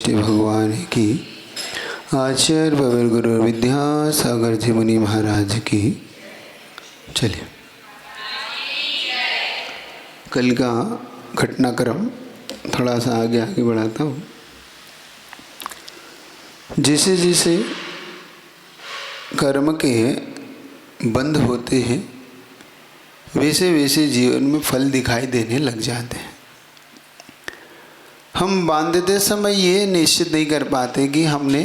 वशिष्ठ भगवान की, आचार्य बबर गुरु विद्यासागर जी मुनि महाराज की। चलिए, कल का घटनाक्रम थोड़ा सा आगे आगे बढ़ाता हूँ। जैसे जैसे कर्म के बंद होते हैं वैसे वैसे जीवन में फल दिखाई देने लग जाते हैं। हम बांधते समय ये निश्चित नहीं कर पाते कि हमने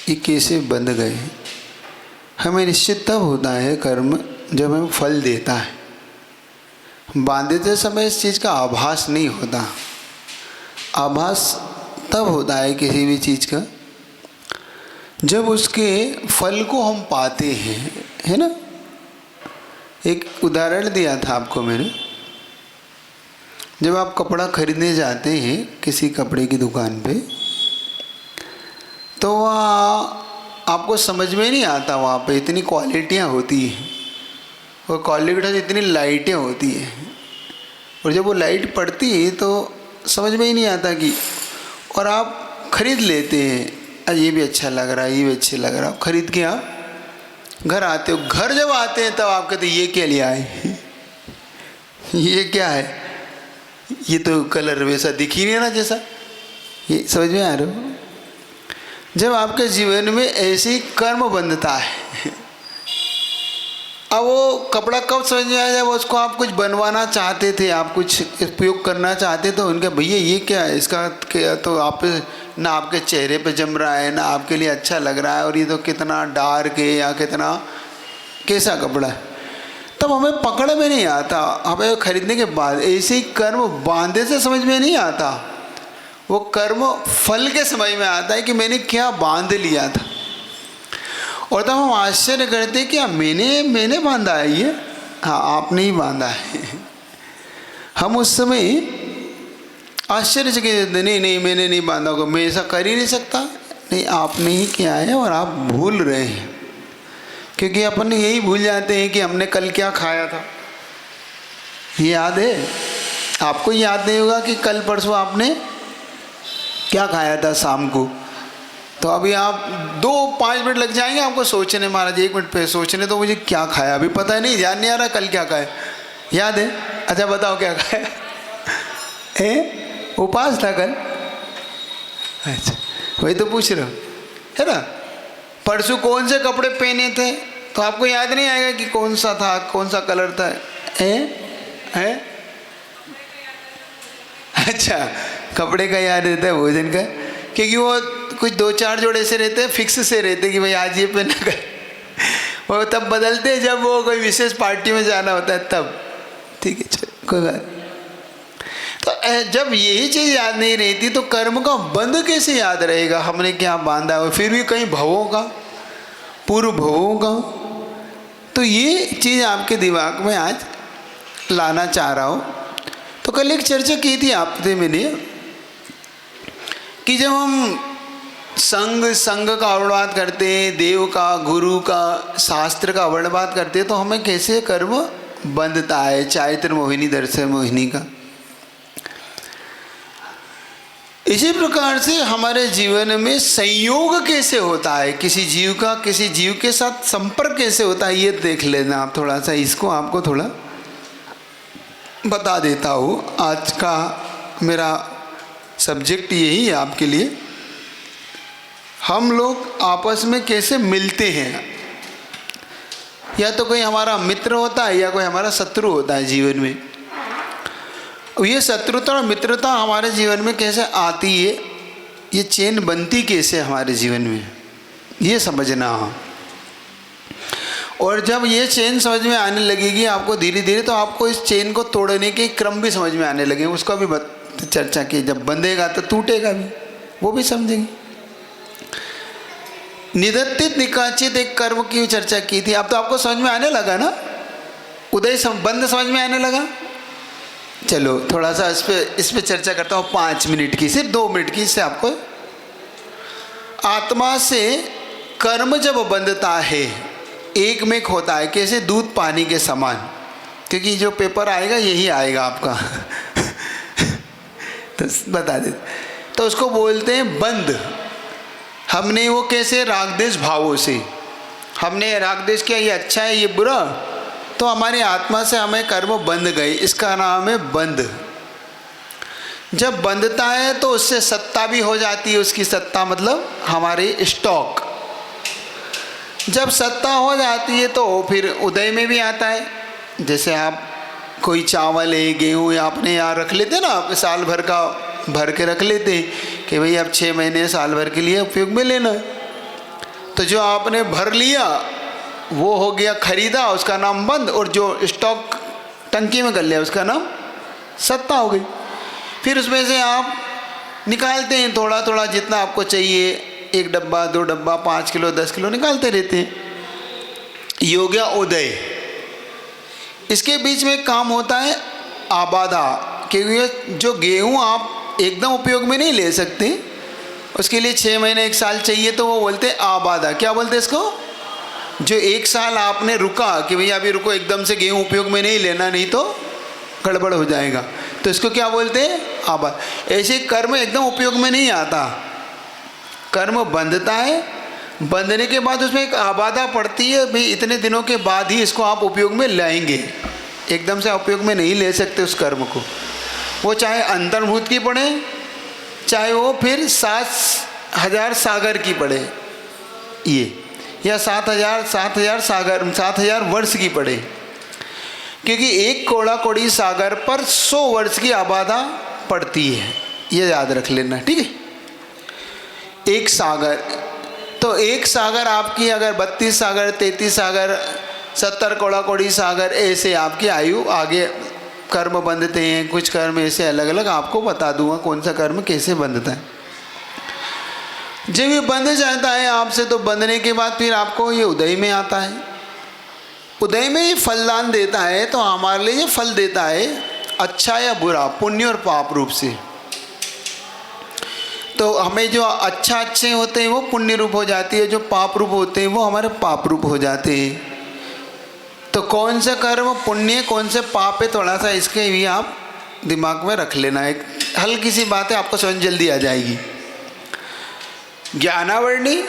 ये कैसे बंध गए। हमें निश्चित तब होता है कर्म जब हमें फल देता है। बांधते समय इस चीज़ का आभास नहीं होता। आभास तब होता है किसी भी चीज़ का जब उसके फल को हम पाते हैं, है ना। एक उदाहरण दिया था आपको मैंने। जब आप कपड़ा खरीदने जाते हैं किसी कपड़े की दुकान पे, तो आपको समझ में नहीं आता वहाँ पे इतनी क्वालिटियाँ होती हैं और क्वालिटी इतनी लाइटें होती हैं, और जब वो लाइट पड़ती है तो समझ में ही नहीं आता कि, और आप खरीद लेते हैं। ये भी अच्छा लग रहा है, ये भी अच्छे लग रहा है। खरीद के आप घर आते हो। घर जब आते हैं तब आप कहते ये क्या लिया है ये क्या है, ये तो कलर वैसा दिख ही नहीं रहा जैसा। ये समझ में आ रहा हो। जब आपके जीवन में ऐसी कर्म बंधता है, अब वो कपड़ा कब समझ में आया, जब उसको आप कुछ बनवाना चाहते थे, आप कुछ उपयोग करना चाहते तो उनका भैया ये क्या है, इसका क्या, तो आप ना आपके चेहरे पे जम रहा है ना आपके लिए अच्छा लग रहा है, और ये तो कितना डार्क है या कितना कैसा कपड़ा है। तब हमें पकड़ में नहीं आता। हमें खरीदने के बाद ऐसे ही कर्म बांधे से समझ में नहीं आता, वो कर्म फल के समझ में आता है कि मैंने क्या बांध लिया था। और तब हम आश्चर्य करते कि मैंने बांधा है ये। हाँ, आपने ही बांधा है। हम उस समय आश्चर्य से कहते नहीं मैंने नहीं बांधा होगा, मैं ऐसा कर ही नहीं सकता। नहीं, आपने ही किया है और आप भूल रहे हैं, क्योंकि अपन यही भूल जाते हैं कि हमने कल क्या खाया था। ये याद है आपको? याद नहीं होगा कि कल परसों आपने क्या खाया था शाम को। तो अभी आप 2-5 मिनट लग जाएंगे आपको सोचने, महाराज 1 मिनट पे सोचने तो मुझे क्या खाया, अभी पता ही नहीं, ध्यान नहीं आ रहा कल क्या खाया। याद है? अच्छा बताओ क्या खाया है? उपवास था कल? अच्छा, वही तो पूछ रहा हूँ, है ना। परसों कौन से कपड़े पहने थे तो आपको याद नहीं आएगा कि कौन सा था, कौन सा कलर था। है? अच्छा, कपड़े का याद रहता है, भोजन का, क्योंकि वो कुछ 2-4 जोड़े से रहते हैं, फिक्स से रहते कि भाई आज ये पहना कर। वो तब बदलते हैं जब वो कोई विशेष पार्टी में जाना होता है तब। ठीक है, चलो कोई बात। तो जब यही चीज़ याद नहीं रहती तो कर्म का बंध कैसे याद रहेगा, हमने क्या बांधा हो। फिर भी कहीं भवों का, पूर्व भवों का। तो ये चीज़ आपके दिमाग में आज लाना चाह रहा हूँ। तो कल एक चर्चा की थी आपसे मैंने कि जब हम संघ का वर्णन करते हैं, देव का, गुरु का, शास्त्र का वर्णन करते हैं, तो हमें कैसे कर्म बंधता है। चारित्र मोहिनी, दर्शन मोहिनी का। इसी प्रकार से हमारे जीवन में संयोग कैसे होता है, किसी जीव का किसी जीव के साथ संपर्क कैसे होता है, ये देख लेना आप थोड़ा सा। इसको आपको थोड़ा बता देता हूँ। आज का मेरा सब्जेक्ट यही है आपके लिए। हम लोग आपस में कैसे मिलते हैं। या तो कोई हमारा मित्र होता है या कोई हमारा शत्रु होता है जीवन में। ये शत्रुता और मित्रता हमारे जीवन में कैसे आती है, ये चेन बनती कैसे हमारे जीवन में, ये समझना। और जब ये चेन समझ में आने लगेगी आपको धीरे धीरे, तो आपको इस चेन को तोड़ने के क्रम भी समझ में आने लगे। उसका भी चर्चा की। जब बंधेगा तो टूटेगा भी, वो भी समझेंगे। निदत्तित निकाचित एक कर्म की चर्चा की थी। अब तो आपको समझ में आने लगा ना, उदय बंध समझ में आने लगा। चलो थोड़ा सा इस पे चर्चा करता हूँ 5 मिनट की, सिर्फ 2 मिनट की। इससे आपको आत्मा से कर्म जब बंधता है एक में होता है, कैसे दूध पानी के समान। क्योंकि जो पेपर आएगा यही आएगा आपका तो बता दे। तो उसको बोलते हैं बंध। हमने वो कैसे, राग द्वेष भावों से हमने राग द्वेष किया, ये अच्छा है ये बुरा, तो हमारी आत्मा से हमें कर्म बंध गए, इसका नाम है बंध। जब बंधता है तो उससे सत्ता भी हो जाती है, उसकी सत्ता मतलब हमारे स्टॉक। जब सत्ता हो जाती है तो फिर उदय में भी आता है। जैसे आप कोई चावल है, गेहूँ आपने यहाँ रख लेते ना, साल भर का भर के रख लेते कि भाई अब 6 महीने साल भर के लिए उपयोग में लेना। तो जो आपने भर लिया वो हो गया खरीदा, उसका नाम बंद, और जो स्टॉक टंकी में कर लिया उसका नाम सत्ता हो गई। फिर उसमें से आप निकालते हैं थोड़ा थोड़ा जितना आपको चाहिए, 1 डब्बा 2 डब्बा 5 किलो 10 किलो निकालते रहते हैं। ये हो गया उदय। इसके बीच में काम होता है आबादा, क्योंकि जो गेहूँ आप एकदम उपयोग में नहीं ले सकते, उसके लिए 6 महीने 1 साल चाहिए, तो वो बोलते हैं आबादा। क्या बोलते हैं इसको? जो 1 साल आपने रुका कि भैया अभी रुको, एकदम से गेहूँ उपयोग में नहीं लेना, नहीं तो गड़बड़ हो जाएगा, तो इसको क्या बोलते हैं? आबाद। ऐसे कर्म एकदम उपयोग में नहीं आता, कर्म बंधता है, बंधने के बाद उसमें एक आबादा पड़ती है, भाई इतने दिनों के बाद ही इसको आप उपयोग में लाएंगे, एकदम से उपयोग में नहीं ले सकते उस कर्म को। वो चाहे अंतर्भूत की पड़े, चाहे वो फिर 7,000 सागर की पड़े, ये या 7,000 वर्ष की पड़े, क्योंकि एक कोड़ा कोड़ी सागर पर 100 वर्ष की आबादा पड़ती है, ये याद रख लेना, ठीक है। एक सागर, तो एक सागर आपकी अगर 32 सागर 33 सागर 70 कोड़ा कोड़ी सागर, ऐसे आपकी आयु आगे कर्म बंधते हैं। कुछ कर्म ऐसे अलग अलग आपको बता दूंगा कौन सा कर्म कैसे बंधता है। जब ये बंध जाता है आपसे, तो बंधने के बाद फिर आपको ये उदय में आता है। उदय में ये फलदान देता है, तो हमारे लिए ये फल देता है अच्छा या बुरा, पुण्य और पाप रूप से। तो हमें जो अच्छा अच्छे होते हैं वो पुण्य रूप हो जाती है, जो पाप रूप होते हैं वो हमारे पाप रूप हो जाते हैं। तो कौन सा कर्म पुण्य कौन से पाप है, थोड़ा सा इसके भी आप दिमाग में रख लेना। एक हल्की सी बात है, आपको समझ जल्दी आ जाएगी। ज्ञानावर्णी,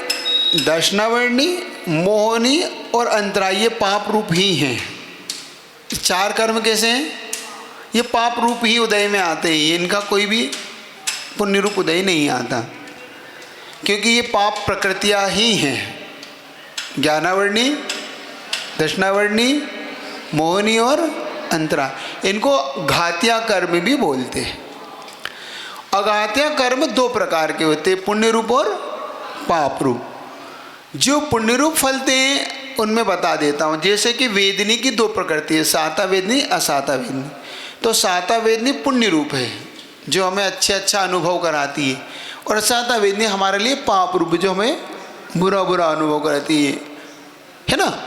दर्शनावर्णी, मोहनी और अंतरा, ये पाप रूप ही हैं। 4 कर्म कैसे हैं? ये पाप रूप ही उदय में आते हैं, इनका कोई भी पुण्य रूप उदय नहीं आता, क्योंकि ये पाप प्रकृतियाँ ही हैं। ज्ञानावर्णी, दर्शनावर्णी, मोहनी और अंतरा, इनको घातिया कर्म भी बोलते हैं। अघातिया कर्म 2 प्रकार के होते हैं, पुण्य रूप और पाप रूप। जो पुण्य रूप फलते हैं उनमें बता देता हूँ। जैसे कि वेदनी की 2 प्रकृति है, साता वेदनी, असाता वेदनी। तो साता वेदनी पुण्य रूप है, जो हमें अच्छा अनुभव कराती है, और असाता वेदनी हमारे लिए पाप रूप, जो हमें बुरा अनुभव कराती है ना।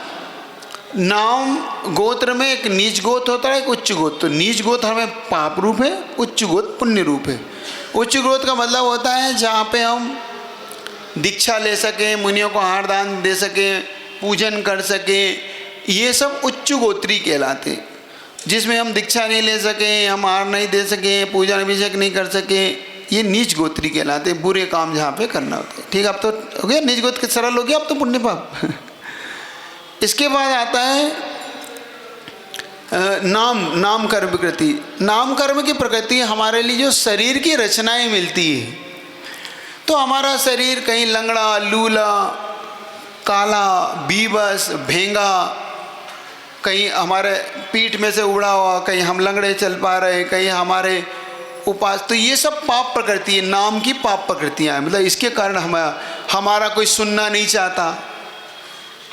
नाम गोत्र में एक नीच गोत्र होता है, एक उच्च गोत्र। तो नीच गोत्र हमें पाप रूप है, उच्च गोत्र पुण्य रूप है। उच्च गोत्र का मतलब होता है जहाँ पे हम दीक्षा ले सकें, मुनियों को आहार दान दे सकें, पूजन कर सकें, ये सब उच्च गोत्री कहलाते। जिसमें हम दीक्षा नहीं ले सकें, हम आहार नहीं दे सकें, पूजन अभिषेक नहीं कर सकें, ये नीच गोत्री कहलाते। बुरे काम जहाँ पे करना होता है, ठीक है। अब तो हो गया नीच गोत्र सरल हो गया, अब तो पुण्य पाप। इसके बाद आता है नाम कर्म प्रकृति। नाम कर्म की प्रकृति हमारे लिए जो शरीर की रचनाएं मिलती है, तो हमारा शरीर कहीं लंगड़ा, लूला, काला, बीबस, भेंगा, कहीं हमारे पीठ में से उड़ा हुआ, कहीं हम लंगड़े चल पा रहे, कहीं हमारे उपास, तो ये सब पाप प्रकृति है, नाम की पाप प्रकृतियाँ हैं। मतलब इसके कारण हमारा कोई सुनना नहीं चाहता,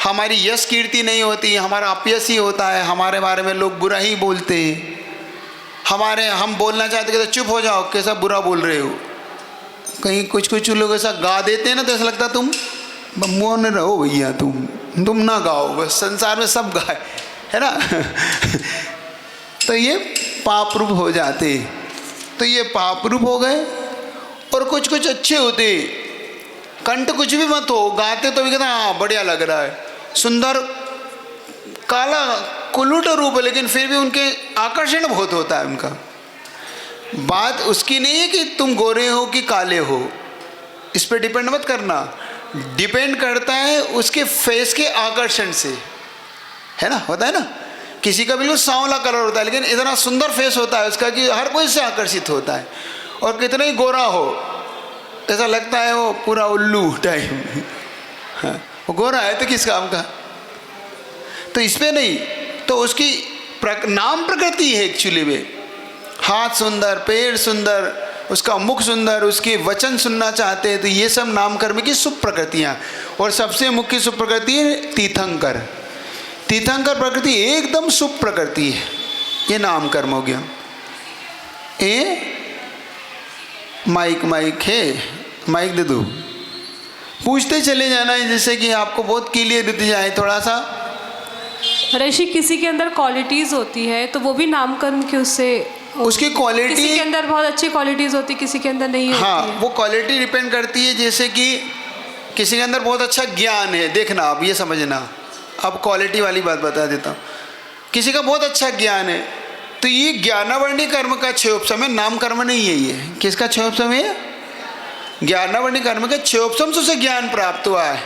हमारी यश कीर्ति नहीं होती, हमारा अपयश ही होता है, हमारे बारे में लोग बुरा ही बोलते हैं। हम बोलना चाहते हैं तो चुप हो जाओ, कैसा बुरा बोल रहे हो। कहीं कुछ लोग ऐसा गा देते हैं ना, तो ऐसा लगता है तुम मौन रहो भैया, तुम ना गाओ, बस संसार में सब गाए, है ना। तो ये पाप रूप हो जाते। तो ये पाप रूप हो गए। और कुछ अच्छे होते, कंठ कुछ भी मत हो, गाते तो भी कहते हाँ बढ़िया लग रहा है, सुंदर, काला कुलूट रूप है, लेकिन फिर भी उनके आकर्षण बहुत होता है उनका। बात उसकी नहीं है कि तुम गोरे हो कि काले हो, इस पर डिपेंड मत करना। डिपेंड करता है उसके फेस के आकर्षण से, है ना, होता है ना। किसी का बिल्कुल सांवला कलर होता है लेकिन इतना सुंदर फेस होता है उसका कि हर कोई इससे आकर्षित होता है, और कितना ही गोरा हो ऐसा लगता है वो पूरा उल्लू टाइप। हाँ, वो गोरा है तो किस काम का। तो इस पे नहीं, तो उसकी नाम प्रकृति है एक्चुअली में। हाथ सुंदर, पैर सुंदर, उसका मुख सुंदर, उसके वचन सुनना चाहते हैं, तो ये सब नाम कर्म की शुभ प्रकृतियाँ। और सबसे मुख्य शुभ प्रकृति है तीर्थंकर। तीर्थंकर प्रकृति एकदम शुभ प्रकृति है। ये नाम कर्म हो गया। ए माइक है, माइक दे दो, पूछते चले जाना है जिससे कि आपको बहुत क्लियर होती जाए थोड़ा सा। ऋषि, किसी के अंदर क्वालिटीज़ होती है तो वो भी नाम कर्म की उससे, उसकी क्वालिटी, किसी के अंदर बहुत अच्छी क्वालिटीज़ होती है, किसी के अंदर नहीं होती हाँ है। वो क्वालिटी डिपेंड करती है। जैसे कि किसी के अंदर बहुत अच्छा ज्ञान है, देखना आप ये समझना, अब क्वालिटी वाली बात बता देता हूँ। किसी का बहुत अच्छा ज्ञान है तो ये ज्ञानावर्णी कर्म का क्षयोपसम है, नाम कर्म नहीं है। ये किसका क्षयोपसम है? ज्ञानावर्णी कर्म का क्षयोपसम से उसे ज्ञान प्राप्त हुआ है।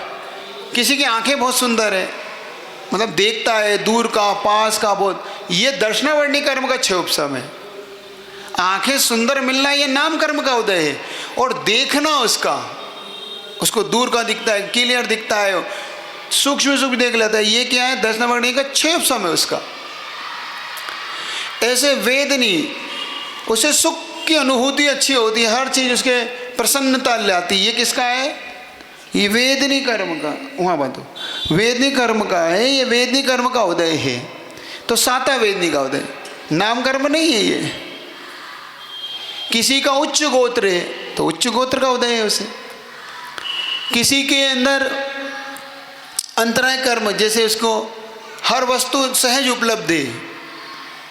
किसी की आंखें बहुत सुंदर है, मतलब देखता है दूर का पास का बहुत, ये दर्शनावर्णी कर्म का क्षयोपसम है। आंखें सुंदर मिलना ये नाम कर्म का उदय है। और देखना उसका, उसको दूर का दिखता है, क्लियर दिखता है, सूक्ष्म सूक्ष्म देख लेता है, ये क्या है? दर्शनावर्णी का क्षयोपसम है उसका। ऐसे वेदनी, उसे सुख की अनुभूति अच्छी होती है, हर चीज़ उसके प्रसन्नता लाती है। ये किसका है? ये वेदनी कर्म का, वहाँ बात हो, वेदनी कर्म का है, ये वेदनी कर्म का उदय है। तो साता वेदनी का उदय, नाम कर्म नहीं है ये। किसी का उच्च गोत्र है तो उच्च गोत्र का उदय है उसे। किसी के अंदर अंतराय कर्म, जैसे उसको हर वस्तु सहज उपलब्ध है,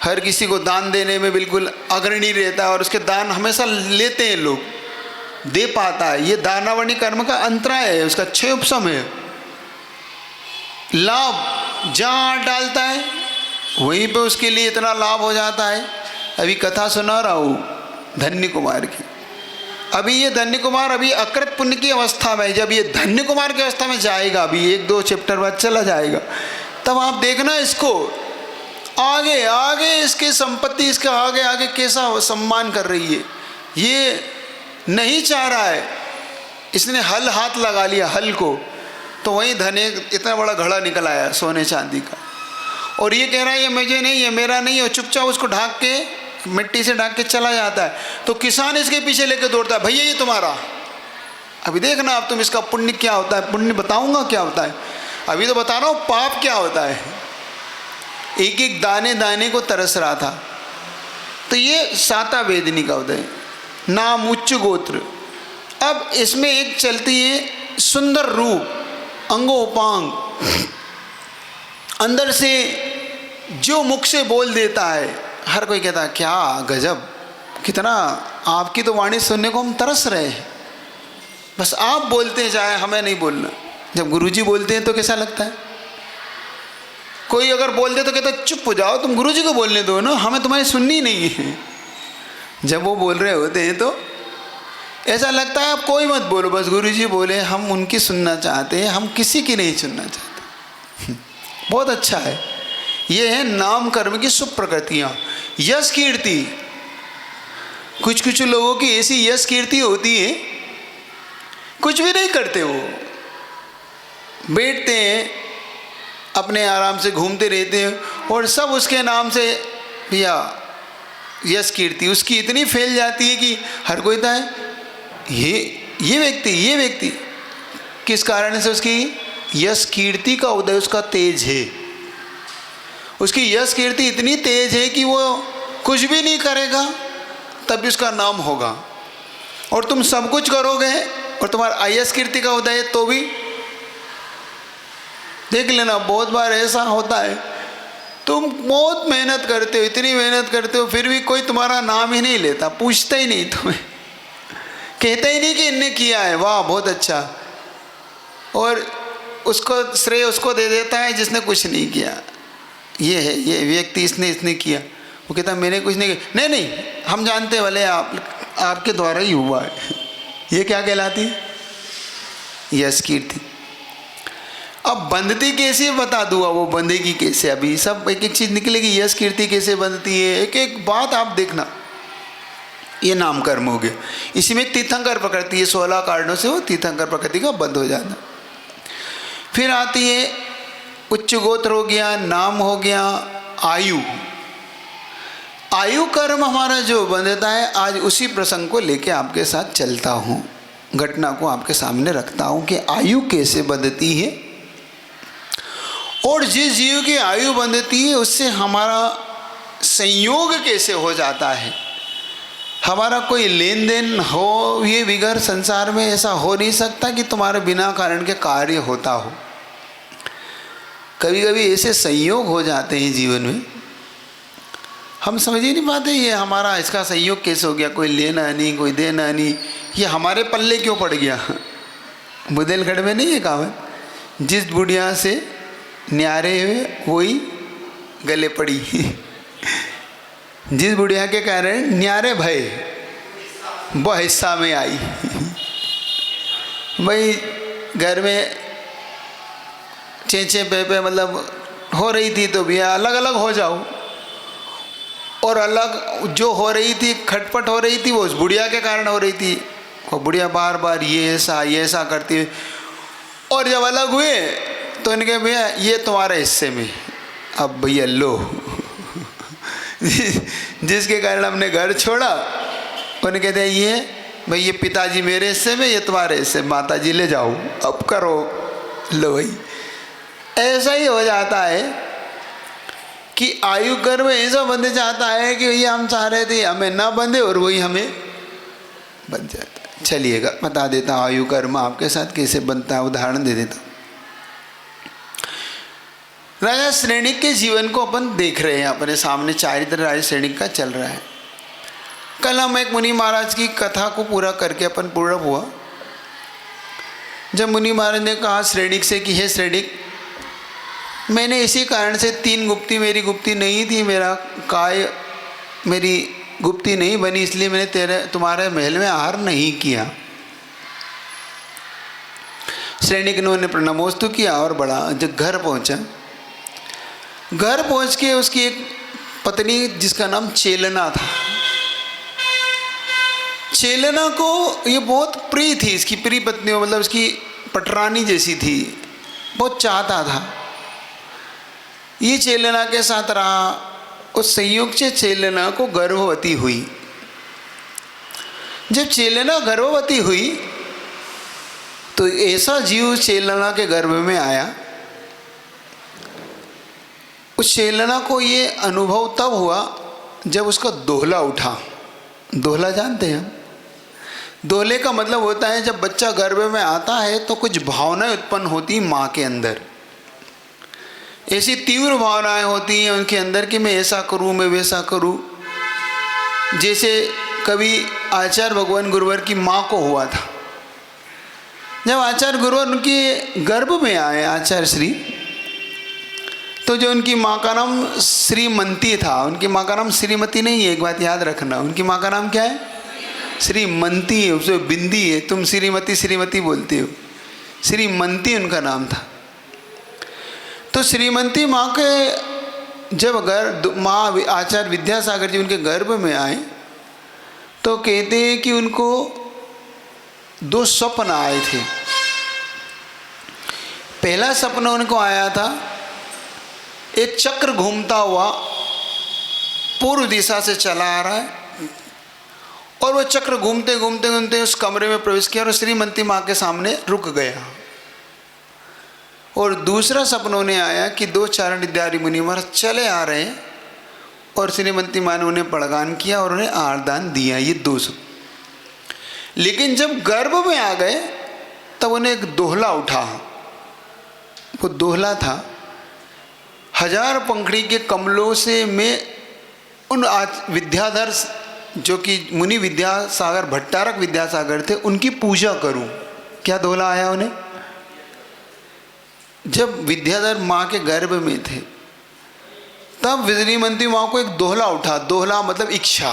हर किसी को दान देने में बिल्कुल अग्रणी रहता है और उसके दान हमेशा लेते हैं लोग, दे पाता है, ये दानावर्णी कर्म का अंतराय है, उसका क्षयोपसम है। लाभ जहाँ डालता है वहीं पे उसके लिए इतना लाभ हो जाता है। अभी कथा सुना रहा हूँ धन्य कुमार की। अभी ये धन्य कुमार अभी अकृत पुण्य की अवस्था में, जब ये धन्य कुमार की अवस्था में जाएगा, अभी 1-2 चैप्टर बाद चला जाएगा, तब आप देखना इसको आगे आगे, इसकी संपत्ति इसके आगे आगे कैसा सम्मान कर रही है। ये नहीं चाह रहा है, इसने हल हाथ लगा लिया हल को, तो वहीं धने इतना बड़ा घड़ा निकल आया सोने चांदी का, और ये कह रहा है ये मुझे नहीं, ये मेरा नहीं है, और चुपचाप उसको ढाक के, मिट्टी से ढाक के चला जाता है। तो किसान इसके पीछे लेके दौड़ता है, भैया ये तुम्हारा। अभी देखना आप, तुम इसका पुण्य क्या होता है, पुण्य बताऊंगा क्या होता है, अभी तो बता रहा हूँ पाप क्या होता है। एक एक दाने दाने को तरस रहा था। तो ये साता वेदनी का उदय, नाम उच्च गोत्र। अब इसमें एक चलती है सुंदर रूप, अंगोपांग, अंदर से जो मुख से बोल देता है, हर कोई कहता है क्या गजब, कितना आपकी तो वाणी सुनने को हम तरस रहे हैं, बस आप बोलते जाए, हमें नहीं बोलना। जब गुरुजी बोलते हैं तो कैसा लगता है? कोई अगर बोल दे तो कहता चुप हो जाओ, तुम गुरुजी को बोलने दो ना, हमें तुम्हारी सुननी नहीं है। जब वो बोल रहे होते हैं तो ऐसा लगता है आप कोई मत बोलो, बस गुरुजी बोले, हम उनकी सुनना चाहते हैं, हम किसी की नहीं सुनना चाहते। बहुत अच्छा है। ये है नाम कर्म की शुभ प्रकृतियाँ। यश कीर्ति, कुछ कुछ लोगों की ऐसी यश कीर्ति होती है, कुछ भी नहीं करते, वो बैठते हैं अपने आराम से, घूमते रहते हैं, और सब उसके नाम से भैया यश कीर्ति उसकी इतनी फैल जाती है कि हर कोई कहता है ये व्यक्ति किस कारण से? उसकी यश कीर्ति का उदय, उसका तेज है, उसकी यश कीर्ति इतनी तेज है कि वो कुछ भी नहीं करेगा तब भी उसका नाम होगा, और तुम सब कुछ करोगे और तुम्हारा अयश कीर्ति का उदय तो भी। देख लेना बहुत बार ऐसा होता है, तुम बहुत मेहनत करते हो, इतनी मेहनत करते हो, फिर भी कोई तुम्हारा नाम ही नहीं लेता, पूछता ही नहीं तुम्हें, कहता ही नहीं कि इनने किया है, वाह बहुत अच्छा, और उसको श्रेय उसको दे देता है जिसने कुछ नहीं किया। ये है ये व्यक्ति, इसने किया, वो कहता मैंने कुछ नहीं किया। नहीं नहीं, हम जानते हैं भले आपके द्वारा ही हुआ है। ये क्या कहलाती है? यश कीर्ति। अब बंधती कैसे बता दूंगा, वो बंधेगी कैसे? अभी सब एक एक चीज़ निकलेगी। यश कीर्ति कैसे बंधती है, एक एक बात आप देखना। ये नाम कर्म हो गया। इसी में तीर्थंकर प्रकृति है, 16 कारणों से वो तीर्थंकर प्रकृति का बंध हो जाता। फिर आती है उच्च गोत्र हो गया, नाम हो गया, आयु। आयु कर्म हमारा जो बंधता है, आज उसी प्रसंग को लेके आपके साथ चलता हूँ, घटना को आपके सामने रखता हूँ कि आयु कैसे बंधती है और जिस जीव की आयु बंधती है उससे हमारा संयोग कैसे हो जाता है। हमारा कोई लेन देन हो, ये बिगड़ संसार में ऐसा हो नहीं सकता कि तुम्हारे बिना कारण के कार्य होता हो। कभी कभी ऐसे संयोग हो जाते हैं जीवन में, हम समझ ही नहीं पाते ये हमारा इसका संयोग कैसे हो गया। कोई लेना नहीं, कोई देना नहीं, ये हमारे पल्ले क्यों पड़ गया। बुंदेलखंड में नहीं है कहावत, जिस बुढ़िया से न्यारे हुए वही गले पड़ी। जिस बुढ़िया के कारण न्यारे भय वह हिस्सा में आई। भाई घर में चेंचे पे मतलब हो रही थी तो भैया अलग अलग हो जाओ, और अलग जो हो रही थी, खटपट हो रही थी, वो उस बुढ़िया के कारण हो रही थी। वो बुढ़िया बार बार ये ऐसा करती है, और जब अलग हुए तो इनके भैया ये तुम्हारे हिस्से में। अब भैया लो, जिसके कारण हमने घर छोड़ा उन्हें कहते हैं ये भाई ये पिताजी मेरे हिस्से में, ये तुम्हारे हिस्से, माता जी ले जाओ अब करो। लो भाई, ऐसा ही हो जाता है कि आयु कर्म ऐसा बंधे जाता है कि भैया हम चाह रहे थे हमें ना बंधे और वही हमें बंध जाता है। चलिएगा बता देता हूँ आयु कर्म आपके साथ कैसे बनता है, उदाहरण दे देता हूँ। राजा श्रेणिक के जीवन को अपन देख रहे हैं, अपने सामने चारित्र राजा श्रेणिक का चल रहा है। कल हम एक मुनि महाराज की कथा को पूरा करके अपन पूर्ण हुआ। जब मुनि महाराज ने कहा श्रेणिक से कि हे श्रेणिक, मैंने इसी कारण से 3 गुप्ती मेरी गुप्ती नहीं थी, मेरा काय मेरी गुप्ती नहीं बनी, इसलिए मैंने तुम्हारे महल में आहार नहीं किया। श्रेणिक ने उन्हें नमोस्तु किया और बड़ा जब घर पहुंचा, घर पहुंच के उसकी एक पत्नी जिसका नाम चेलना था, चेलना को ये बहुत प्रिय थी, इसकी प्रिय पत्नी मतलब उसकी पटरानी जैसी थी, बहुत चाहता था। ये चेलना के साथ रहा, उस संयोग से चेलना को गर्भवती हुई। जब चेलना गर्भवती हुई तो ऐसा जीव चेलना के गर्भ में आया। उस चेलना को ये अनुभव तब हुआ जब उसका दोहला उठा। दोहला जानते हैं हम? दोहले का मतलब होता है जब बच्चा गर्भ में आता है तो कुछ भावनाएं उत्पन्न होती माँ के अंदर, ऐसी तीव्र भावनाएं होती हैं उनके अंदर कि मैं ऐसा करूं, मैं वैसा करूं। जैसे कभी आचार्य भगवान गुरुवर की माँ को हुआ था। जब आचार्य गुरुवर उनके गर्भ में आए आचार्य श्री, तो जो उनकी माँ का नाम श्रीमती था, उनकी माँ का नाम श्रीमती नहीं है, एक बात याद रखना, उनकी माँ का नाम क्या है? श्रीमती है, उसमें बिंदी है, तुम श्रीमती श्रीमती बोलते हो, श्रीमती उनका नाम था। तो श्रीमती माँ के जब माँ आचार्य विद्यासागर जी उनके गर्भ में आए तो कहते हैं कि उनको 2 स्वप्न आए थे। पहला सपना उनको आया था, एक चक्र घूमता हुआ पूर्व दिशा से चला आ रहा है और वो चक्र घूमते घूमते घूमते उस कमरे में प्रवेश किया और श्रीमती माँ के सामने रुक गया। और दूसरा सपनों ने आया कि 2 चारण विद्यार्थी मुनि महाराज चले आ रहे हैं और श्रीमती माँ ने उन्हें प्रदान किया और उन्हें आरदान दिया। ये 2 सपने। लेकिन जब गर्भ में आ गए तब उन्हें एक दोहला उठा। वो दोहला था, 1000 पंखड़ी के कमलों से मैं उन विद्याधर जो कि मुनि विद्यासागर भट्टारक विद्यासागर थे उनकी पूजा करूं। क्या दोहला आया उन्हें? जब विद्याधर माँ के गर्भ में थे तब श्रीमती माँ को एक दोहला उठा, दोहला मतलब इच्छा,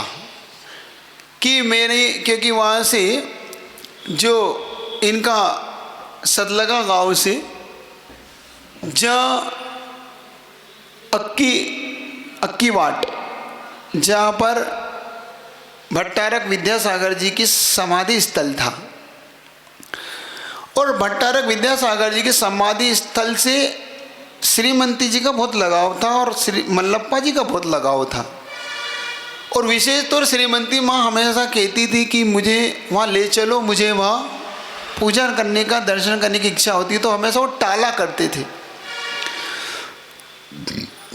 कि मेरे, क्योंकि वहाँ से जो इनका सतलगा गांव से जहाँ अक्की वाट, जहाँ पर भट्टारक विद्यासागर जी की समाधि स्थल था, और भट्टारक विद्यासागर जी के समाधि स्थल से श्रीमती जी का बहुत लगाव था और श्री मल्लप्पा जी का बहुत लगाव था। और विशेष तौर श्रीमती माँ हमेशा कहती थी कि मुझे वहाँ ले चलो, मुझे वहाँ पूजा करने का, दर्शन करने की इच्छा होती, तो हमेशा वो टाला करते थे।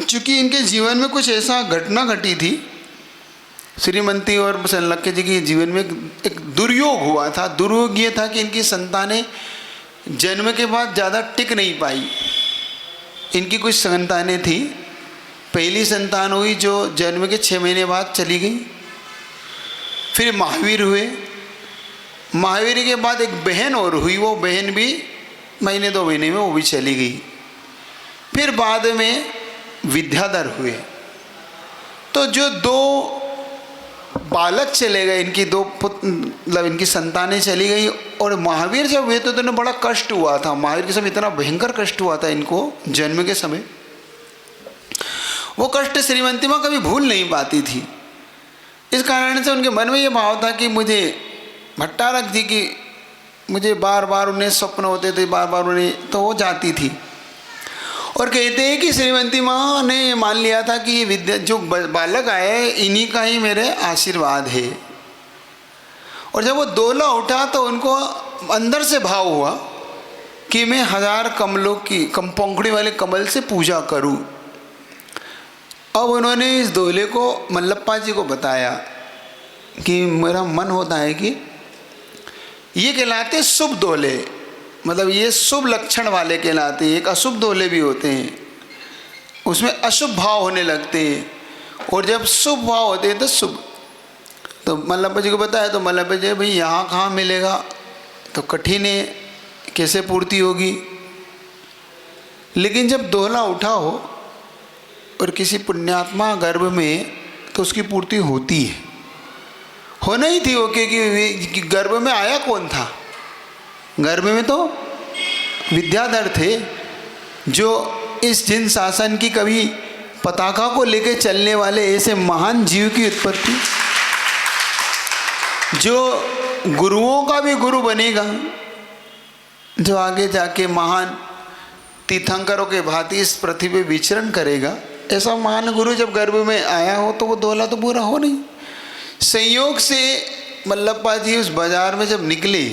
चूँकि इनके जीवन में कुछ ऐसा घटना घटी थी, श्रीमती और संलक्ष्य जी के जीवन में एक दुर्योग हुआ था। दुर्योग ये था कि इनकी संतानें जन्म के बाद ज़्यादा टिक नहीं पाई। इनकी कुछ संतानें थी, पहली संतान हुई जो जन्म के 6 महीने बाद चली गई, फिर महावीर हुए, महावीर के बाद एक बहन और हुई, वो बहन भी महीने 2 महीने में वो भी चली गई, फिर बाद में विद्याधर हुए। तो जो 2 बालक चले गए, इनकी 2 पुत्र, मतलब इनकी संतानें चली गई, और महावीर जब हुए तो उन्हें बड़ा कष्ट हुआ था। महावीर के समय इतना भयंकर कष्ट हुआ था इनको जन्म के समय, वो कष्ट श्रीमती माँ कभी भूल नहीं पाती थी। इस कारण से उनके मन में ये भाव था कि मुझे भट्टारक जी की, मुझे बार बार उन्हें स्वप्न होते थे, बार बार उन्हें, तो वो जाती थी। और कहते हैं कि श्रीमती माँ ने मान लिया था कि ये विद्या, जो बालक आए, इन्हीं का ही मेरे आशीर्वाद है। और जब वो दोहला उठा तो उनको अंदर से भाव हुआ कि मैं 1000 कमलों की, पंखुड़ी वाले कमल से पूजा करूं। अब उन्होंने इस दोहले को मल्लप्पा जी को बताया कि मेरा मन होता है कि ये कहलाते शुभ दोहले, मतलब ये शुभ लक्षण वाले कहलाते हैं। एक अशुभ दोहले भी होते हैं, उसमें अशुभ भाव होने लगते हैं, और जब शुभ भाव होते हैं तो शुभ। तो मल्लप्पा जी को बताया तो मल्लप्पा जी भाई यहाँ कहाँ मिलेगा, तो कठिन है, कैसे पूर्ति होगी। लेकिन जब दोहला उठा हो और किसी पुण्यात्मा गर्भ में, तो उसकी पूर्ति होती है, होना ही थी वो, क्योंकि गर्भ में आया कौन था, गर्भ में तो विद्याधर थे, जो इस जिन शासन की कभी पताका को लेकर चलने वाले ऐसे महान जीव की उत्पत्ति, जो गुरुओं का भी गुरु बनेगा, जो आगे जाके महान तीर्थंकरों के भांति इस पृथ्वी पे विचरण करेगा, ऐसा महान गुरु जब गर्भ में आया हो तो वो दोहला तो पूरा हो नहीं। संयोग से मल्लप्पा जी उस बाजार में जब निकले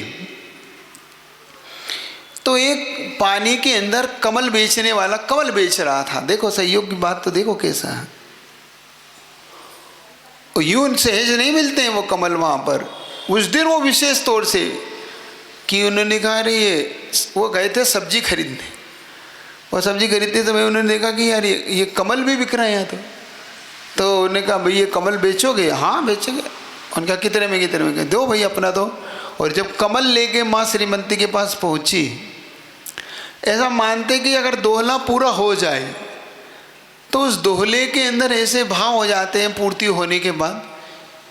तो एक पानी के अंदर कमल बेचने वाला कमल बेच रहा था। देखो संयोग की बात तो देखो कैसा है, यूं सहज नहीं मिलते हैं वो कमल वहाँ पर। उस दिन वो विशेष तौर से कि उन्होंने कहा अरे ये, वो गए थे सब्जी खरीदने, और सब्जी खरीदते समय उन्होंने देखा कि यार ये कमल भी बिक रहे हैं यहाँ तो उन्होंने कहा भाई ये कमल बेचोगे? हाँ बेचोगे। उन्होंने कहा कितने में, कितने में? दो भाई अपना दो। और जब कमल लेके माँ श्रीमती के पास पहुँची, ऐसा मानते कि अगर दोहला पूरा हो जाए तो उस दोहले के अंदर ऐसे भाव हो जाते हैं पूर्ति होने के बाद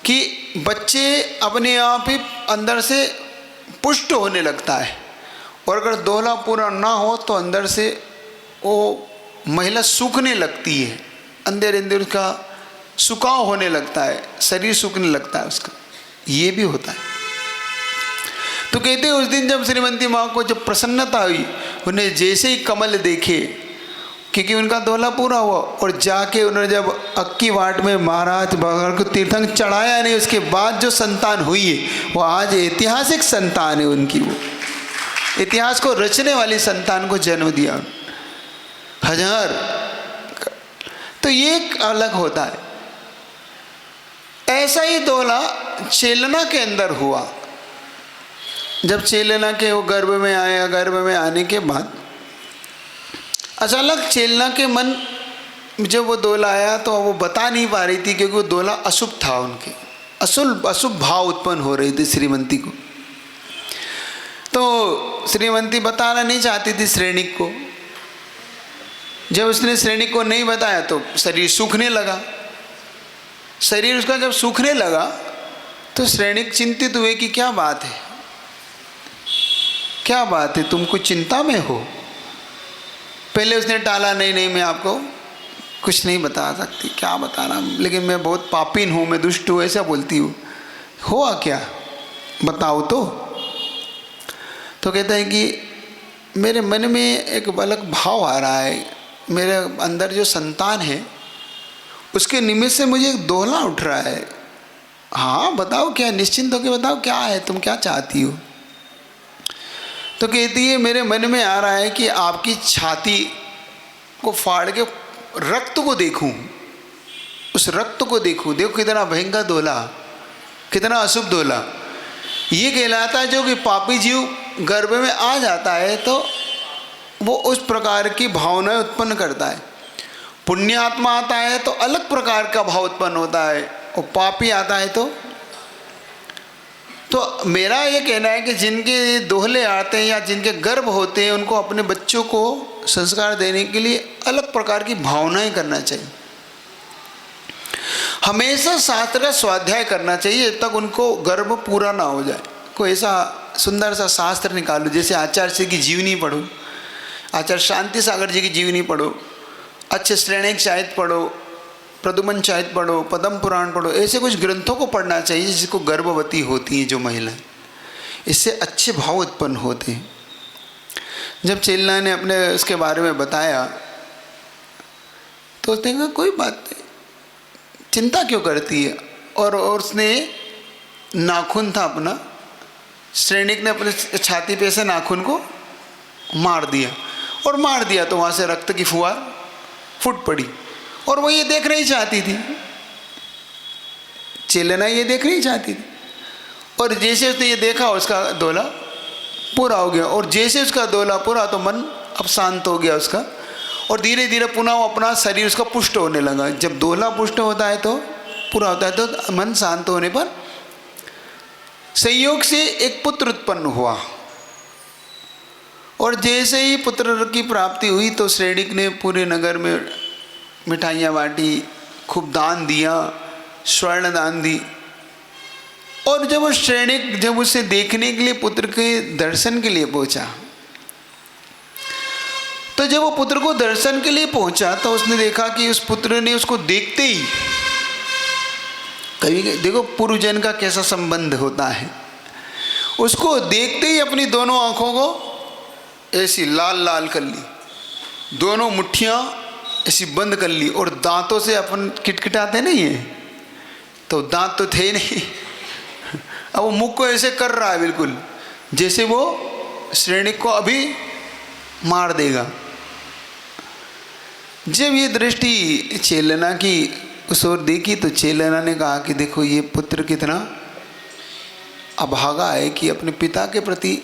कि बच्चे अपने आप ही अंदर से पुष्ट होने लगता है। और अगर दोहला पूरा ना हो तो अंदर से वो महिला सूखने लगती है, अंदर अंदर उसका सुखाव होने लगता है, शरीर सूखने लगता है उसका, ये भी होता है। तो कहते हैं उस दिन जब श्रीमती माँ को जब प्रसन्नता हुई, उन्हें जैसे ही कमल देखे, क्योंकि उनका दोहला पूरा हुआ, और जाके उन्होंने जब अक्की वाट में महाराज भगवान को तीर्थंक चढ़ाया नहीं, उसके बाद जो संतान हुई है वो आज ऐतिहासिक संतान है उनकी, वो इतिहास को रचने वाली संतान को जन्म दिया 1000। तो ये एक अलग होता है। ऐसा ही दोहला चेलना के अंदर हुआ। जब चेलना के वो गर्भ में आया, गर्भ में आने के बाद अचानक चेलना के मन जब वो दोहला आया तो वो बता नहीं पा रही थी, क्योंकि वो दोहला अशुभ था, उनके अशुभ भाव उत्पन्न हो रहे थे श्रीमती को। तो श्रीमती बताना नहीं चाहती थी श्रेणिक को, जब उसने श्रेणिक को नहीं बताया तो शरीर सूखने लगा। शरीर उसका जब सूखने लगा तो श्रेणिक चिंतित हुए कि क्या बात है, क्या बात है, तुम कुछ चिंता में हो। पहले उसने टाला, नहीं नहीं मैं आपको कुछ नहीं बता सकती, क्या बताना, लेकिन मैं बहुत पापीन हूँ, मैं दुष्ट हूँ, ऐसा बोलती हूँ। हुआ क्या बताओ तो कहता है कि मेरे मन में एक अलग भाव आ रहा है, मेरे अंदर जो संतान है उसके निमित्त से मुझे एक दोहला उठ रहा है। हाँ बताओ क्या, निश्चिंत होकर बताओ क्या है, तुम क्या चाहती हो। तो कहती है मेरे मन में आ रहा है कि आपकी छाती को फाड़ के रक्त को देखूं, उस रक्त को देखूं, देखो कितना भयंकर दोहला, कितना अशुभ दोहला। ये कहलाता है जो कि पापी जीव गर्भ में आ जाता है तो वो उस प्रकार की भावनाएं उत्पन्न करता है। पुण्य आत्मा आता है तो अलग प्रकार का भाव उत्पन्न होता है, और पापी आता है तो मेरा ये कहना है कि जिनके दोहले आते हैं या जिनके गर्भ होते हैं उनको अपने बच्चों को संस्कार देने के लिए अलग प्रकार की भावनाएं करना चाहिए। हमेशा शास्त्र का स्वाध्याय करना चाहिए जब तक उनको गर्भ पूरा ना हो जाए। कोई ऐसा सुंदर सा शास्त्र निकालो, जैसे आचार्य जी की जीवनी पढ़ो, आचार्य शांति सागर जी की जीवनी पढ़ो, अच्छे श्रेणिक साहित्य पढ़ो, प्रदुमन साहित्य पढ़ो, पद्म पुराण पढ़ो, ऐसे कुछ ग्रंथों को पढ़ना चाहिए जिसको गर्भवती होती हैं जो महिलाएं, इससे अच्छे भाव उत्पन्न होते हैं। जब चेल्ला ने अपने उसके बारे में बताया तो उसने कहा कोई बात नहीं, चिंता क्यों करती है। और उसने नाखून था अपना, श्रेणिक ने अपने छाती पे से नाखून को मार दिया, और मार दिया तो वहाँ से रक्त की फुहार फूट पड़ी, और वो ये देख नहीं चाहती थी, चेलना ये देख नहीं चाहती थी। और जैसे उसने ये देखा उसका दोला पूरा हो गया, और जैसे उसका दोला पूरा तो मन अब शांत हो गया उसका, और धीरे धीरे पुनः वो अपना शरीर उसका पुष्ट होने लगा। जब दोला पुष्ट होता है तो पूरा होता है तो मन शांत होने पर संयोग से एक पुत्र उत्पन्न हुआ, और जैसे ही पुत्र की प्राप्ति हुई तो श्रेणिक ने पूरे नगर में मिठाइयाँ बांटी, खूब दान दिया, स्वर्ण दान दी। और जब वो श्रेणिक जब उसे देखने के लिए पुत्र के दर्शन के लिए पहुंचा, तो जब वो पुत्र को दर्शन के लिए पहुंचा तो उसने देखा कि उस पुत्र ने उसको देखते ही, कभी देखो पूर्वजन का कैसा संबंध होता है, उसको देखते ही अपनी दोनों आंखों को ऐसी लाल लाल कर ली, दोनों मुट्ठियाँ ऐसी बंद कर ली, और दांतों से अपन किटकिटाते नहीं है तो दांत तो थे नहीं, अब वो मुख को ऐसे कर रहा है बिल्कुल जैसे वो श्रेणिक को अभी मार देगा। जब ये दृष्टि चेलना की उस ओर देखी तो चेलना ने कहा कि देखो ये पुत्र कितना अभागा है कि अपने पिता के प्रति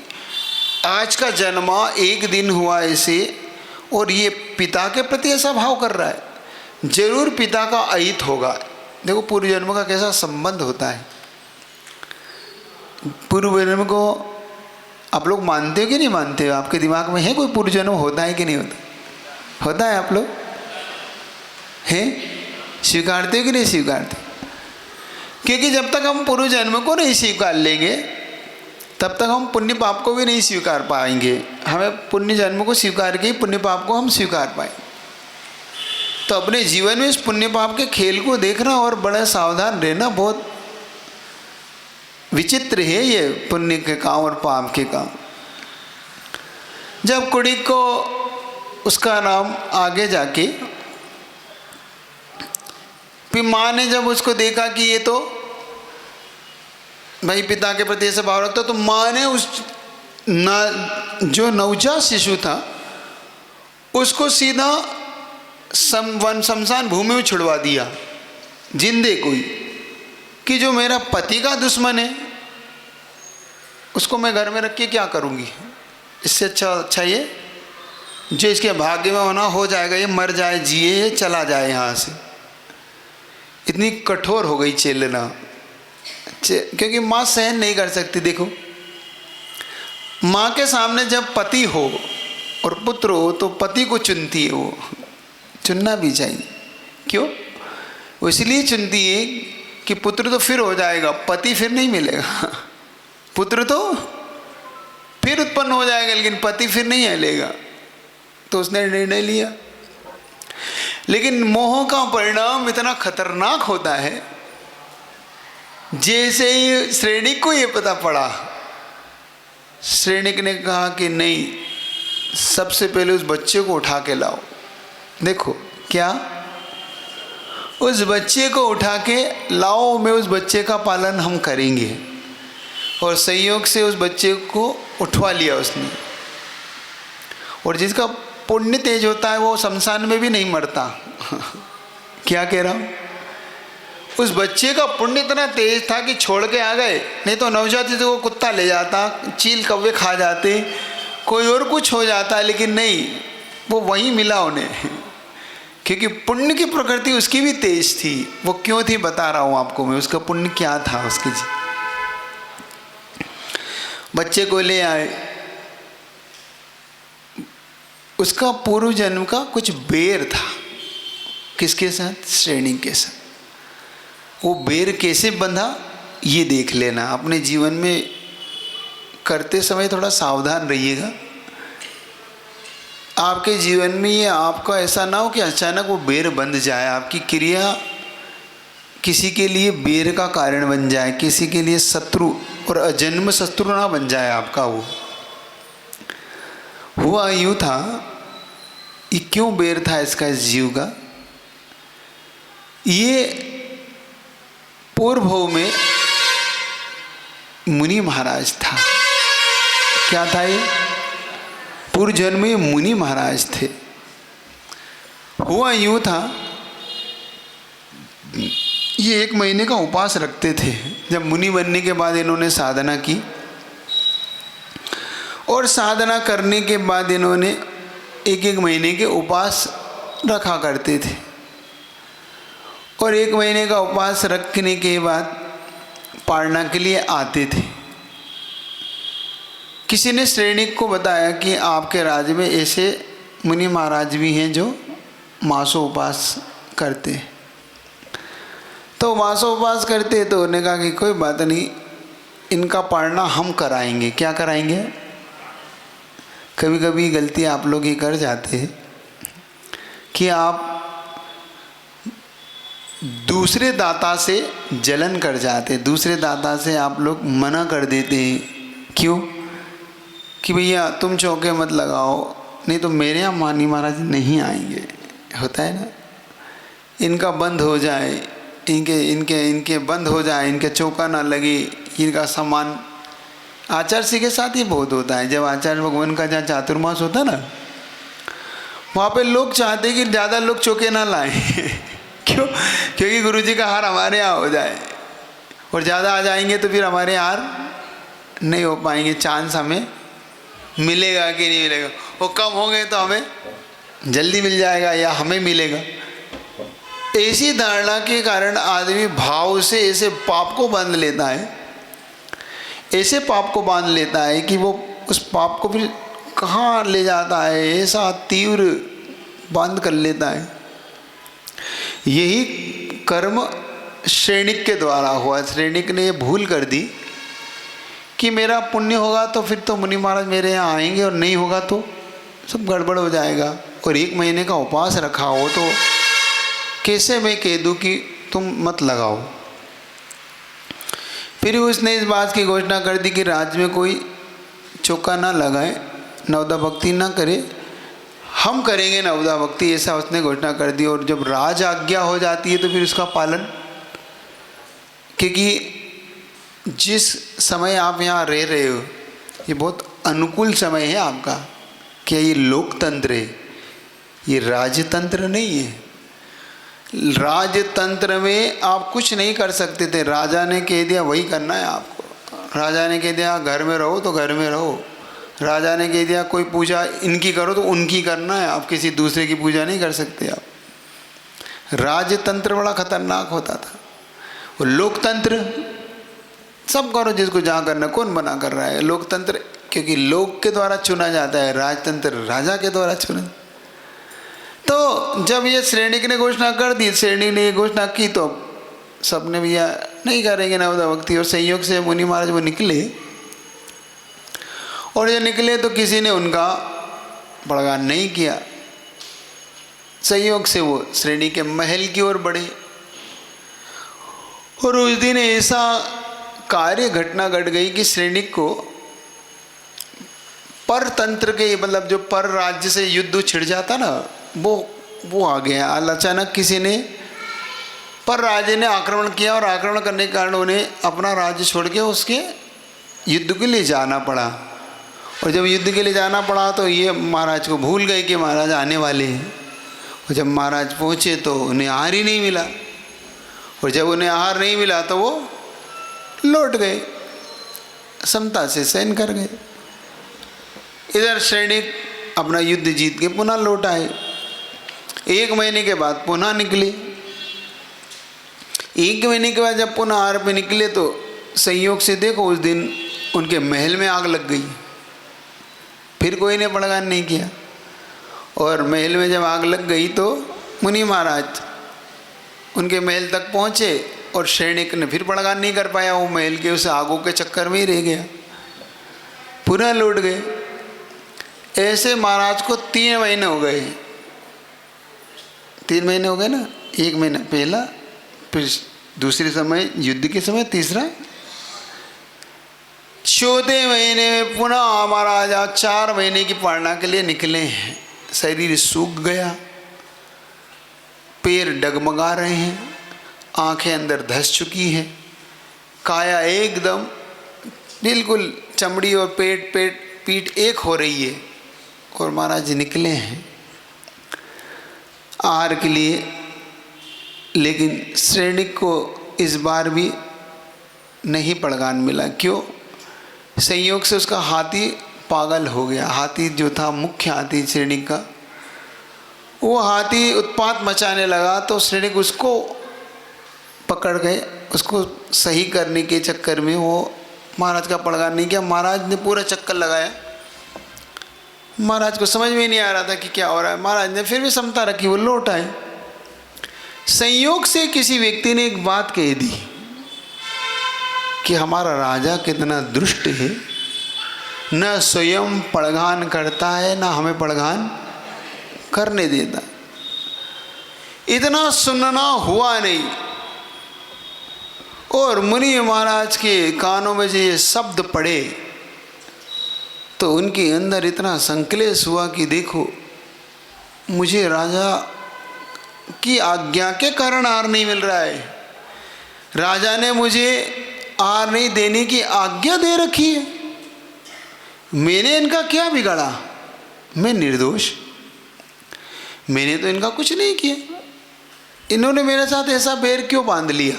आज का जन्मा एक दिन हुआ ऐसे, और ये पिता के प्रति ऐसा भाव कर रहा है, जरूर पिता का अहित होगा। देखो पूर्व जन्म का कैसा संबंध होता है। पूर्व जन्म को आप लोग मानते हो कि नहीं मानते हो? आपके दिमाग में है कोई पूर्व जन्म होता है कि नहीं होता? होता है? आप लोग हैं, स्वीकारते हो कि नहीं स्वीकारते? क्योंकि जब तक हम पूर्व जन्म को नहीं स्वीकार लेंगे तब तक हम पुण्य पाप को भी नहीं स्वीकार पाएंगे। हमें पुण्य जन्म को स्वीकार के पुण्य पाप को हम स्वीकार पाएंगे। तो अपने जीवन में इस पुण्य पाप के खेल को देखना और बड़ा सावधान रहना बहुत विचित्र है, ये पुण्य के काम और पाप के काम। जब कुड़ी को उसका नाम आगे जाके फिर माँ ने जब उसको देखा कि ये तो भाई पिता के प्रति ऐसे भाव रखता, तो माँ ने उस जो नवजात शिशु था उसको सीधा शमशान भूमि में छुड़वा दिया जिंदे कोई, कि जो मेरा पति का दुश्मन है उसको मैं घर में रख के क्या करूँगी। इससे अच्छा ये जो इसके भाग्य में होना हो जाएगा, ये मर जाए जिए चला जाए यहाँ से। इतनी कठोर हो गई चेलना, क्योंकि माँ सहन नहीं कर सकती। देखो माँ के सामने जब पति हो और पुत्र हो तो पति को चुनती है वो, चुनना भी चाहिए। क्यों? वो इसलिए चुनती है कि पुत्र तो फिर हो जाएगा, पति फिर नहीं मिलेगा। पुत्र तो फिर उत्पन्न हो जाएगा, लेकिन पति फिर नहीं मिलेगा। तो उसने निर्णय लिया। लेकिन मोह का परिणाम इतना खतरनाक होता है, जैसे ही श्रेणिक को ये पता पड़ा, श्रेणिक ने कहा कि नहीं, सबसे पहले उस बच्चे को उठा के लाओ। देखो क्या, उस बच्चे को उठा के लाओ, मैं उस बच्चे का पालन हम करेंगे। और संयोग से उस बच्चे को उठवा लिया उसने। और जिसका पुण्य तेज होता है वो शमशान में भी नहीं मरता। क्या कह रहा हूँ? उस बच्चे का पुण्य इतना तेज था कि छोड़ के आ गए, नहीं तो नवजात शिशु को कुत्ता ले जाता, चील कौवे खा जाते, कोई और कुछ हो जाता, लेकिन नहीं, वो वहीं मिला उन्हें। क्योंकि पुण्य की प्रकृति उसकी भी तेज थी। वो क्यों थी बता रहा हूँ आपको मैं, उसका पुण्य क्या था उसके। बच्चे को ले आए, उसका पूर्व जन्म का कुछ बेर था। किसके साथ? श्रेणिक के साथ। वो बेर कैसे बंधा ये देख लेना। अपने जीवन में करते समय थोड़ा सावधान रहिएगा। आपके जीवन में ये आपका ऐसा ना हो कि अचानक वो बेर बंध जाए, आपकी क्रिया किसी के लिए बेर का कारण बन जाए, किसी के लिए शत्रु और अजन्म शत्रु ना बन जाए आपका। वो हुआ यूँ था, ये क्यों बेर था इसका, इस जीव का? ये पूर्व भव में मुनि महाराज था। क्या था ये? पूर्व जन्म में मुनि महाराज थे। हुआ यूँ था, ये 1 महीने का उपवास रखते थे। जब मुनि बनने के बाद इन्होंने साधना की, और साधना करने के बाद इन्होंने 1-1 महीने के उपवास रखा करते थे। और 1 महीने का उपवास रखने के बाद पालना के लिए आते थे। किसी ने श्रेणिक को बताया कि आपके राज्य में ऐसे मुनि महाराज भी हैं जो मासों उपवास करते हैं। तो मासों उपवास करते, तो उन्होंने कहा कि कोई बात नहीं, इनका पालना हम कराएंगे। क्या कराएंगे? कभी कभी गलती आप लोग ये कर जाते हैं कि आप दूसरे दाता से जलन कर जाते, दूसरे दाता से आप लोग मना कर देते हैं। क्यों? कि भैया तुम चौके मत लगाओ, नहीं तो मेरे यहाँ मुनि महाराज नहीं आएंगे। होता है ना, इनका बंद हो जाए, इनके बंद हो जाए, इनके चौका ना लगे, इनका सम्मान। आचार्य के साथ ही बहुत होता है। जब आचार्य भगवान का जहाँ चातुर्मास होता है ना, वहाँ पे लोग चाहते कि ज़्यादा लोग चौके ना लाएं। क्यों? क्योंकि गुरुजी का हार हमारे यहाँ हो जाए, और ज़्यादा आ जाएंगे तो फिर हमारे हार नहीं हो पाएंगे। चांस हमें मिलेगा कि नहीं मिलेगा? वो कम हो गए तो हमें जल्दी मिल जाएगा या हमें मिलेगा। ऐसी धारणा के कारण आदमी भाव से ऐसे पाप को बांध लेता है, ऐसे पाप को बांध लेता है कि वो उस पाप को फिर कहाँ ले जाता है, ऐसा तीव्र बांध कर लेता है। यही कर्म श्रेणिक के द्वारा हुआ। श्रेणिक ने ये भूल कर दी कि मेरा पुण्य होगा तो फिर तो मुनि महाराज मेरे यहाँ आएंगे, और नहीं होगा तो सब गड़बड़ हो जाएगा। और 1 महीने का उपवास रखा हो तो कैसे मैं कह दूँ कि तुम मत लगाओ। फिर उसने इस बात की घोषणा कर दी कि राज्य में कोई चौका ना लगाए, नवदा भक्ति ना करे, हम करेंगे नवदा भक्ति, ऐसा उसने घोषणा कर दी। और जब राज आज्ञा हो जाती है तो फिर उसका पालन, क्योंकि जिस समय आप यहाँ रह रहे हो ये बहुत अनुकूल समय है आपका। क्या ये लोकतंत्र है, ये राजतंत्र नहीं है। राजतंत्र में आप कुछ नहीं कर सकते थे। राजा ने कह दिया वही करना है आपको। राजा ने कह दिया घर में रहो तो घर में रहो। राजा ने कह दिया कोई पूजा इनकी करो तो उनकी करना है, आप किसी दूसरे की पूजा नहीं कर सकते आप। राजतंत्र बड़ा खतरनाक होता था। वो लोकतंत्र सब करो जिसको जहाँ करना, कौन मना कर रहा है? लोकतंत्र क्योंकि लोक के द्वारा चुना जाता है, राजतंत्र राजा के द्वारा चुना। तो जब ये श्रेणिक ने घोषणा कर दी, श्रेणिक ने घोषणा की, तो सबने भैया नहीं करेंगे नवदा भक्ति। और संयोग से मुनि महाराज वो निकले, और जब निकले तो किसी ने उनका बड़गान नहीं किया। संयोग से वो श्रेणी के महल की ओर बढ़े, और उस दिन ऐसा कार्य घटना घट गई कि श्रेणिक को पर तंत्र के, मतलब जो पर राज्य से युद्ध छिड़ जाता ना, वो आ गया। अचानक किसी ने, पर राज्य ने आक्रमण किया, और आक्रमण करने के कारण उन्हें अपना राज्य छोड़ के उसके युद्ध के लिए जाना पड़ा। और जब युद्ध के लिए जाना पड़ा तो ये महाराज को भूल गए कि महाराज आने वाले हैं। और जब महाराज पहुँचे तो उन्हें आहार ही नहीं मिला, और जब उन्हें आहार नहीं मिला तो वो लौट गए, समता से सहन कर गए। इधर सैनिक अपना युद्ध जीत के पुनः लौट आए। 1 महीने के बाद पुनः निकले। 1 महीने के बाद जब पुनः आहार पे निकले तो संयोग से देखो उस दिन उनके महल में आग लग गई। फिर कोई ने बड़गान नहीं किया, और महल में जब आग लग गई तो मुनि महाराज उनके महल तक पहुँचे, और सैनिक ने फिर बड़गान नहीं कर पाया। वो महल के उस आगों के चक्कर में ही रह गया, पुनः लौट गए। ऐसे महाराज को 3 महीने हो गए। 3 महीने हो गए ना, 1 महीना पहला, फिर दूसरे समय युद्ध के समय तीसरा, 14 महीने में पुनः महाराज 4 महीने की पालना के लिए निकले हैं। शरीर सूख गया, पैर डगमगा रहे हैं, आंखें अंदर धंस चुकी हैं, काया एकदम बिल्कुल चमड़ी और पीठ एक हो रही है। और महाराज निकले हैं आहार के लिए। लेकिन सैनिक को इस बार भी नहीं बड़गान मिला। क्यों? संयोग से उसका हाथी पागल हो गया। हाथी जो था, मुख्य हाथी सैनिक का, वो हाथी उत्पात मचाने लगा, तो सैनिक उसको पकड़ गए। उसको सही करने के चक्कर में वो महाराज का बड़गान नहीं किया। महाराज ने पूरा चक्कर लगाया, महाराज को समझ में नहीं आ रहा था कि क्या हो रहा है। महाराज ने फिर भी समता रखी, वो लौट आए। संयोग से किसी व्यक्ति ने एक बात कह दी कि हमारा राजा कितना दुष्ट है, न स्वयं पड़गान करता है, न हमें पड़गान करने देता। इतना सुनना हुआ नहीं, और मुनि महाराज के कानों में जो ये शब्द पड़े तो उनके अंदर इतना संकलेश हुआ कि देखो, मुझे राजा की आज्ञा के कारण आहार नहीं मिल रहा है। राजा ने मुझे आहार नहीं देने की आज्ञा दे रखी है। मैंने इनका क्या बिगाड़ा? मैं निर्दोष, मैंने तो इनका कुछ नहीं किया। इन्होंने मेरे साथ ऐसा बैर क्यों बांध लिया?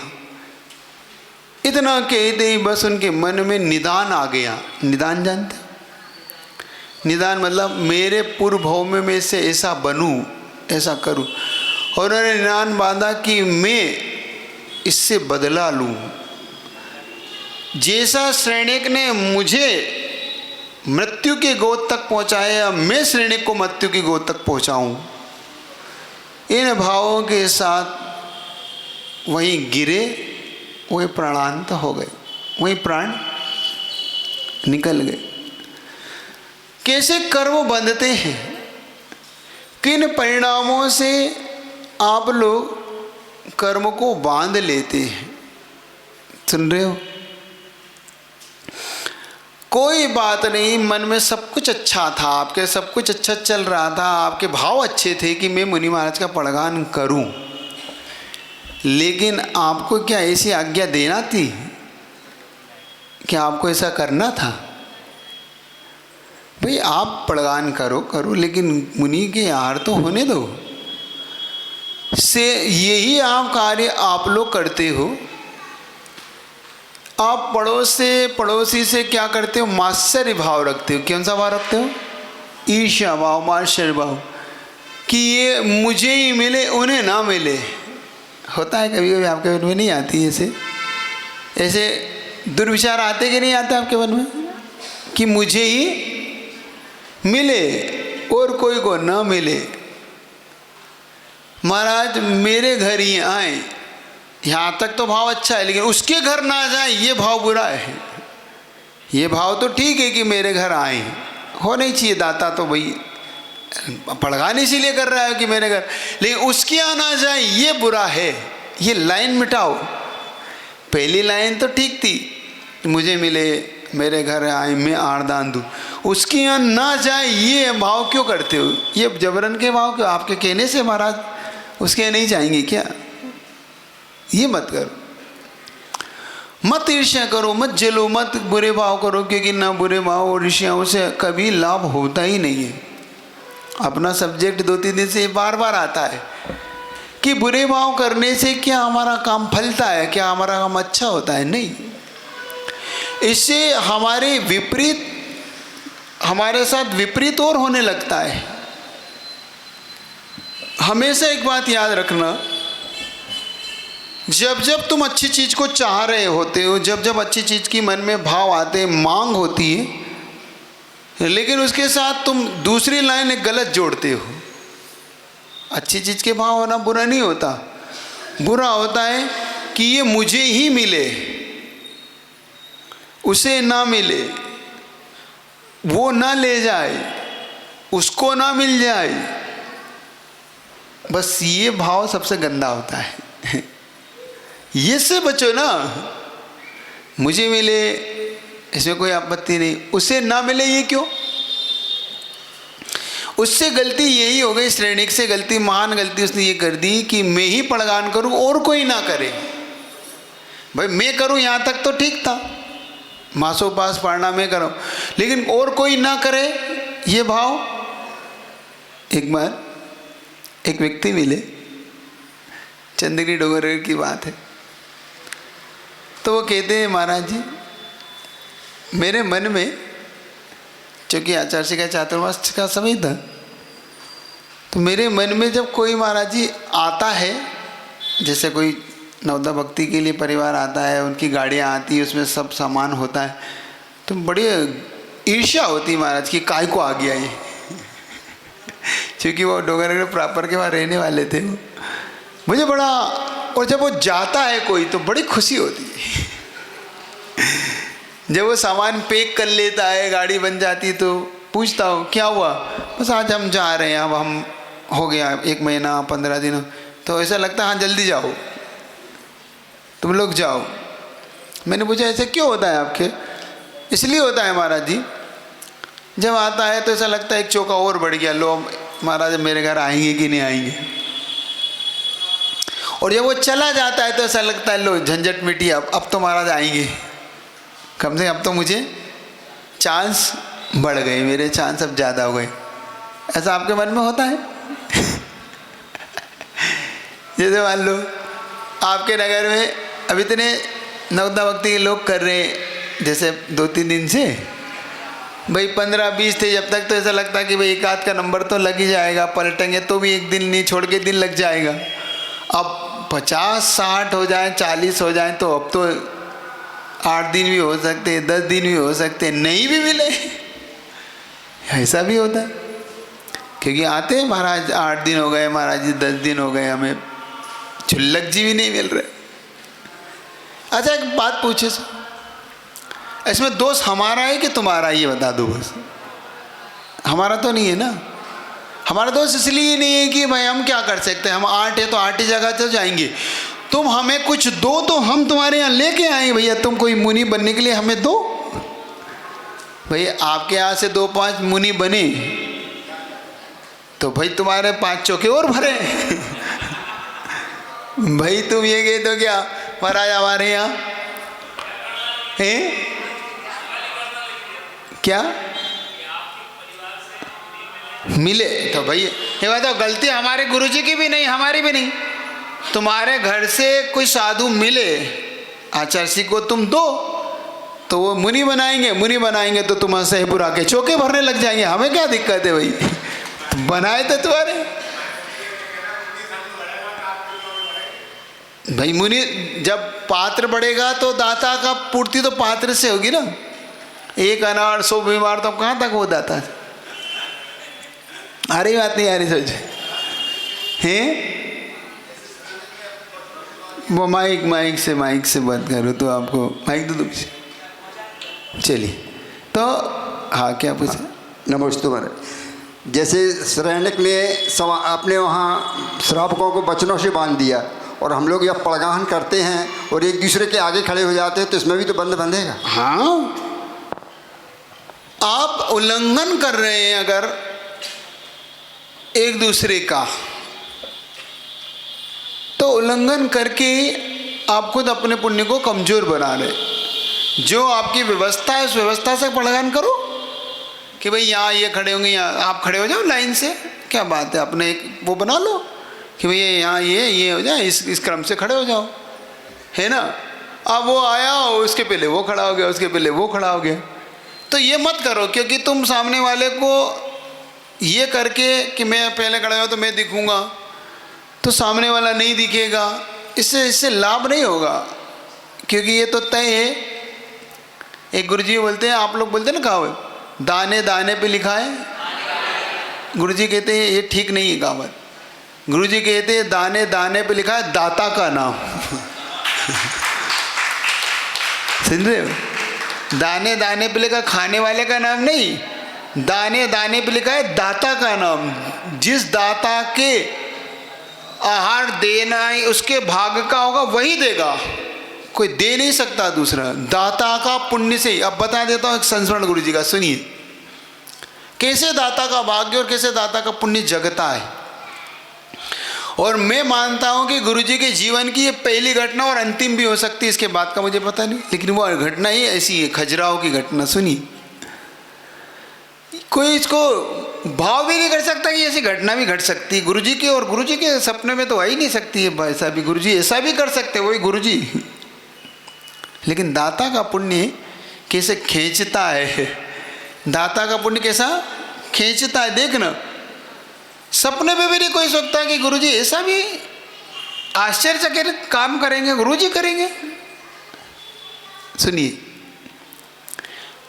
इतना कहते ही बस उनके मन में निदान आ गया। निदान जानते? निदान मतलब मेरे पूर्व भव में से ऐसा बनूं, ऐसा करूं। और उन्होंने निदान बांधा कि मैं इससे बदला लूं। जैसा सैनिक ने मुझे मृत्यु के गोद तक पहुंचाया, मैं सैनिक को मृत्यु की गोद तक पहुंचाऊं। इन भावों के साथ वहीं गिरे, वही प्राणांत हो गए, वहीं प्राण निकल गए। कैसे कर्म बंधते हैं, किन परिणामों से आप लोग कर्म को बांध लेते हैं। सुन रहे हो? कोई बात नहीं, मन में सब कुछ अच्छा था, आपके सब कुछ अच्छा चल रहा था, आपके भाव अच्छे थे कि मैं मुनि महाराज का पड़गान करूं। लेकिन आपको क्या ऐसी आज्ञा देना थी? क्या आपको ऐसा करना था? भाई आप पड़गान करो, लेकिन मुनि के आहार तो होने दो। से यही आप कार्य आप लोग करते हो। आप पड़ोसी से क्या करते हो? मात्सर्य भाव रखते हो। कौन सा भाव रखते हो? ईर्ष्या भाव, मात्सर्य भाव, कि ये मुझे ही मिले, उन्हें ना मिले। होता है कभी कभी आपके मन में, नहीं आती ऐसे दुर्विचार आते कि नहीं आते आपके मन में, कि मुझे ही मिले और कोई को ना मिले। महाराज मेरे घर ही आए, यहाँ तक तो भाव अच्छा है, लेकिन उसके घर ना जाए ये भाव बुरा है। ये भाव तो ठीक है कि मेरे घर आए, होना ही चाहिए, दाता तो भाई पड़गान इसीलिए कर रहा है कि मेरे घर, लेकिन उसके यहाँ ना जाए ये बुरा है। ये लाइन मिटाओ। पहली लाइन तो ठीक थी, मुझे मिले, मेरे घर आए, मैं आरदान दूँ, उसके यहाँ ना जाए ये भाव क्यों करते हो? ये जबरन के भाव क्यों? आपके कहने से महाराज उसके यहाँ नहीं जाएंगे क्या? ये मत करो, मत ईर्ष्या करो, मत जलो, मत बुरे भाव करो, क्योंकि ना बुरे भाव और ईर्ष्याओं से कभी लाभ होता ही नहीं है। अपना सब्जेक्ट 2-3 दिन से बार बार आता है कि बुरे भाव करने से क्या हमारा काम फलता है, क्या हमारा काम अच्छा होता है? नहीं, इससे हमारे विपरीत, हमारे साथ विपरीत और होने लगता है। हमेशा एक बात याद रखना, जब जब तुम अच्छी चीज़ को चाह रहे होते हो, जब जब अच्छी चीज़ की मन में भाव आते, मांग होती है, लेकिन उसके साथ तुम दूसरी लाइन एक गलत जोड़ते हो। अच्छी चीज़ के भाव होना बुरा नहीं होता, बुरा होता है कि ये मुझे ही मिले, उसे ना मिले, वो ना ले जाए, उसको ना मिल जाए, बस ये भाव सबसे गंदा होता है। ये से बचो ना। मुझे मिले इसमें कोई आपत्ति नहीं, उसे ना मिले ये क्यों? उससे गलती यही हो गई, श्रेणिक से गलती, महान गलती उसने ये कर दी कि मैं ही पड़गान करूं और कोई ना करे। भाई मैं करूं यहाँ तक तो ठीक था, मासोपास पढ़ना मैं करूं, लेकिन और कोई ना करे ये भाव। एक बार एक व्यक्ति मिले, चंद्रगिरी डोंगरगढ़ की बात है, तो वो कहते हैं महाराज जी मेरे मन में, चूँकि आचार्य का चातुर्मास का समय था, तो मेरे मन में जब कोई महाराज जी आता है, जैसे कोई नवदा भक्ति के लिए परिवार आता है, उनकी गाड़ियाँ आती है, उसमें सब सामान होता है, तो बड़ी ईर्ष्या होती है महाराज की, काय को आ गया ये। क्योंकि वो डोंगरगढ़ प्रॉपर के वहाँ रहने वाले थे वो, मुझे बड़ा, और जब वो जाता है कोई तो बड़ी खुशी होती है। जब वो सामान पैक कर लेता है, गाड़ी बन जाती, तो पूछता हूँ क्या हुआ? बस आज हम जा रहे हैं, अब हम हो गया 1 महीना 15 दिन, तो ऐसा लगता है हाँ जल्दी जाओ, तुम लोग जाओ। मैंने पूछा ऐसे क्यों होता है आपके? इसलिए होता है महाराज जी, जब आता है तो ऐसा लगता है एक चौका और बढ़ गया, लो महाराज मेरे घर आएंगे कि नहीं आएंगे, और जब वो चला जाता है तो ऐसा लगता है लो झंझट मिटी, अब तो महाराज आएंगे, कम से कम अब तो मुझे चांस बढ़ गए, मेरे चांस अब ज़्यादा हो गए। ऐसा आपके मन में होता है? जैसे मान लो आपके नगर में अब इतने नवदा भक्ति के लोग कर रहे हैं, जैसे 2-3 दिन से, भाई 15-20 थे जब तक, तो ऐसा लगता है कि भाई 1 आध का नंबर तो लग ही जाएगा, पलटेंगे तो भी 1 दिन नहीं छोड़ के दिन लग जाएगा। अब 50-60 हो जाए, 40 हो जाए, तो अब तो 8 दिन भी हो सकते हैं, 10 दिन भी हो सकते हैं, नहीं भी मिले, ऐसा भी होता है। क्योंकि आते हैं महाराज 8 दिन हो गए, महाराज जी 10 दिन हो गए, हमें छुल्लक जी भी नहीं मिल रहे। अच्छा एक बात पूछे सर, इसमें दोष हमारा है कि तुम्हारा? ये बता दो बस। हमारा तो नहीं है ना। हमारा दोष इसलिए नहीं है कि भाई हम क्या कर सकते हैं, हम 8 है तो 8 ही जगह तो जाएंगे, तुम हमें कुछ दो तो हम तुम्हारे यहाँ लेके आएंगे। भैया तुम कोई मुनि बनने के लिए हमें दो, भैया आपके यहाँ से 2-5 मुनि बने तो भाई तुम्हारे 5 चौके और भरे। भाई तुम ये कहे तो क्या महाराज हमारे यहाँ हैं क्या मिले? तो भाई ये बताओ, गलती हमारे गुरुजी की भी नहीं, हमारी भी नहीं। तुम्हारे घर से कोई साधु मिले, आचार्य को तुम दो तो वो मुनि बनाएंगे, मुनि बनाएंगे तो तुम सहपुर आके चौके भरने लग जाएंगे, हमें क्या दिक्कत है भाई? बनाए तो तुम्हारे भाई मुनि, जब पात्र बढ़ेगा तो दाता का पूर्ति तो पात्र से होगी ना। 1 अनार 100 बीमार, तो कहाँ तक वो दाता? आ रही बात नहीं आ रही सोच हैं? वो माइक से बात करो तो आपको माइक दो दूर से। चलिए तो हाँ, क्या पूछा? नमस्ते महाराज। जैसे श्रैणिक ने अपने वहाँ श्रावकों को वचनों से बांध दिया और हम लोग यह पड़गाहन करते हैं और एक दूसरे के आगे खड़े हो जाते हैं, तो इसमें भी तो बंध बंधेगा। हाँ, आप उल्लंघन कर रहे हैं अगर एक दूसरे का, तो उल्लंघन करके आप खुद अपने पुण्य को कमजोर बना रहे। जो आपकी व्यवस्था है उस व्यवस्था से पड़गान करो कि भाई यहाँ ये खड़े होंगे, यहाँ आप खड़े हो जाओ लाइन से, क्या बात है, अपने एक वो बना लो कि भैया यहाँ ये हो जाए, इस क्रम से खड़े हो जाओ, है ना। अब वो आया, उसके पहले वो खड़ा हो गया, उसके पहले वो खड़ा हो गया, तो ये मत करो, क्योंकि तुम सामने वाले को ये करके कि मैं पहले खड़ा हुआ तो मैं दिखूंगा, तो सामने वाला नहीं दिखेगा, इससे लाभ नहीं होगा, क्योंकि ये तो तय है। एक गुरुजी बोलते हैं, आप लोग बोलते हैं ना कहावत, दाने दाने पे लिखा है। गुरुजी कहते हैं ये ठीक नहीं है कहावत। गुरुजी कहते हैं दाने दाने पे लिखा है दाता का नाम। सुन रहे हो? दाने दाने पे लिखा खाने वाले का नाम नहीं, दाने दाने पे लिखा है दाता का नाम। जिस दाता के आहार देना है उसके भाग का होगा वही देगा, कोई दे नहीं सकता दूसरा। दाता का पुण्य से ही। अब बता देता हूँ एक संस्मरण गुरु जी का, सुनिए कैसे दाता का भाग्य और कैसे दाता का पुण्य जगता है। और मैं मानता हूँ कि गुरु जी के जीवन की ये पहली घटना और अंतिम भी हो सकती है, इसके बाद का मुझे पता नहीं, लेकिन वो घटना ही ऐसी है, खजुराहो की घटना। सुनिए, कोई इसको भाव भी नहीं कर सकता कि ऐसी घटना भी घट सकती है गुरुजी के, और गुरुजी के सपने में तो आ ही नहीं सकती है ऐसा भी। गुरुजी ऐसा भी कर सकते, वही गुरुजी। लेकिन दाता का पुण्य कैसे खींचता है, दाता का पुण्य कैसा खींचता है, देखना। सपने में भी नहीं कोई सोचता कि गुरुजी ऐसा भी आश्चर्यचकित काम करेंगे, गुरुजी करेंगे। सुनिए,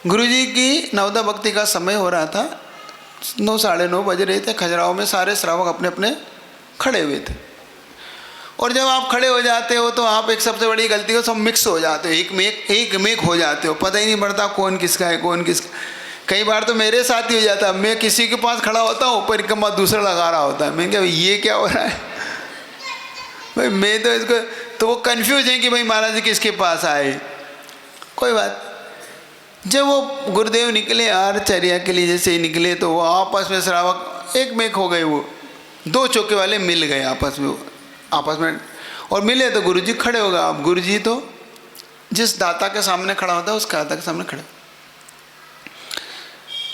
गुरुजी की नवदा भक्ति का समय हो रहा था, 9 साढ़े 9 बज रहे थे। खजुराहो में सारे श्रावक अपने अपने खड़े हुए थे, और जब आप खड़े हो जाते हो तो आप एक सबसे बड़ी गलती हो, सब मिक्स हो जाते हो, एक मेक हो जाते हो, पता ही नहीं पड़ता कौन किसका है कौन किसका। कई बार तो मेरे साथ ही हो जाता है, मैं किसी के पास खड़ा होता हूँ, परिक्रमा दूसरा लगा रहा होता है, मैं क्या ये क्या हो रहा है भाई, मैं तो इसको, तो वो कन्फ्यूज है कि भाई महाराज जी किसके पास आए। कोई बात। जब वो गुरुदेव निकले आरचर्या के लिए, जैसे ही निकले तो वो आपस में श्रावक एक मेक हो गए, वो 2 चौके वाले मिल गए आपस में, और मिले तो गुरुजी खड़े हो गए। अब गुरुजी तो जिस दाता के सामने खड़ा होता है उस दाता के सामने खड़े,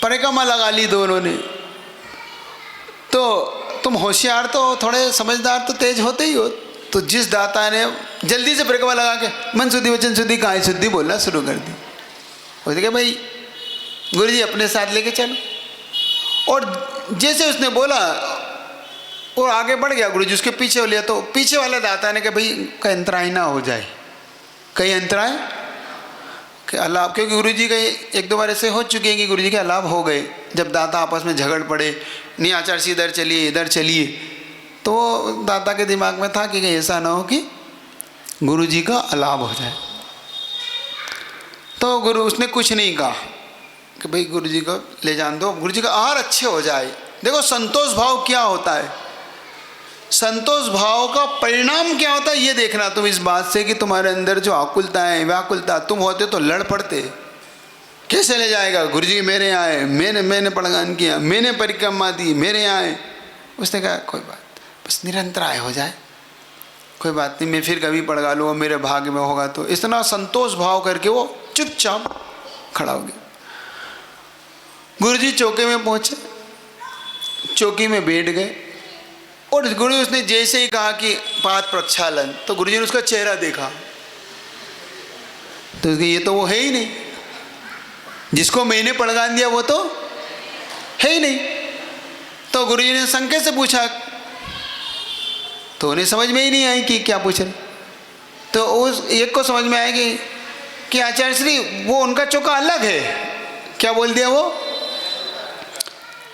परिक्रमा लगा ली दोनों ने। तो तुम होशियार तो थोड़े समझदार तो तेज होते ही हो, तो जिस दाता ने जल्दी से परिक्रमा लगा के मन शुद्धि वचन शुद्धि काया शुद्धि बोलना शुरू कर दी, उसने भाई गुरुजी अपने साथ लेके चलो, और जैसे उसने बोला और आगे बढ़ गया, गुरुजी उसके पीछे हो लिया। तो पीछे वाले दाता ने कहा भाई कहीं अंतराय ना हो जाए, कहीं अंतराय कि अलाप, क्योंकि गुरुजी का 1-2 बार ऐसे हो चुके हैं कि गुरुजी के अलाप हो गए, जब दाता आपस में झगड़ पड़े, नहीं आचार्य जी इधर चलिए इधर चलिए, तो दाता के दिमाग में था कि कहीं ऐसा ना हो कि गुरुजी का अलाप हो जाए। तो गुरु उसने कुछ नहीं कहा कि भाई गुरुजी को ले जान दो, गुरुजी का आहार अच्छे हो जाए। देखो संतोष भाव क्या होता है, संतोष भाव का परिणाम क्या होता है ये देखना तुम इस बात से कि तुम्हारे अंदर जो आकुलता है व्याकुलता, तुम होते तो लड़ पड़ते, कैसे ले जाएगा गुरुजी मेरे यहाँ आए, मैंने पड़गान किया, मैंने परिक्रमा दी, मेरे यहाँ आए। उसने कहा कोई बात, बस निरंतर आय हो जाए, कोई बात नहीं, मैं फिर कभी पड़गा लूँगा, मेरे भाग्य में होगा। तो इतना संतोष भाव करके वो चुपचाप खड़ा हो गया। गुरुजी चौके में पहुँचे, चौकी में बैठ गए, और गुरु उसने जैसे ही कहा कि पाद प्रक्षालन, तो गुरुजी ने उसका चेहरा देखा, तो ये तो वो है ही नहीं, जिसको मैंने पड़गान दिया वो तो है ही नहीं। तो गुरुजी ने संकेत से पूछा, तो उन्हें समझ में ही नहीं आई कि क्या पूछ रहे। तो उस एक को समझ में आएगी कि आचार्य श्री वो उनका चौका अलग है। क्या बोल दिया वो,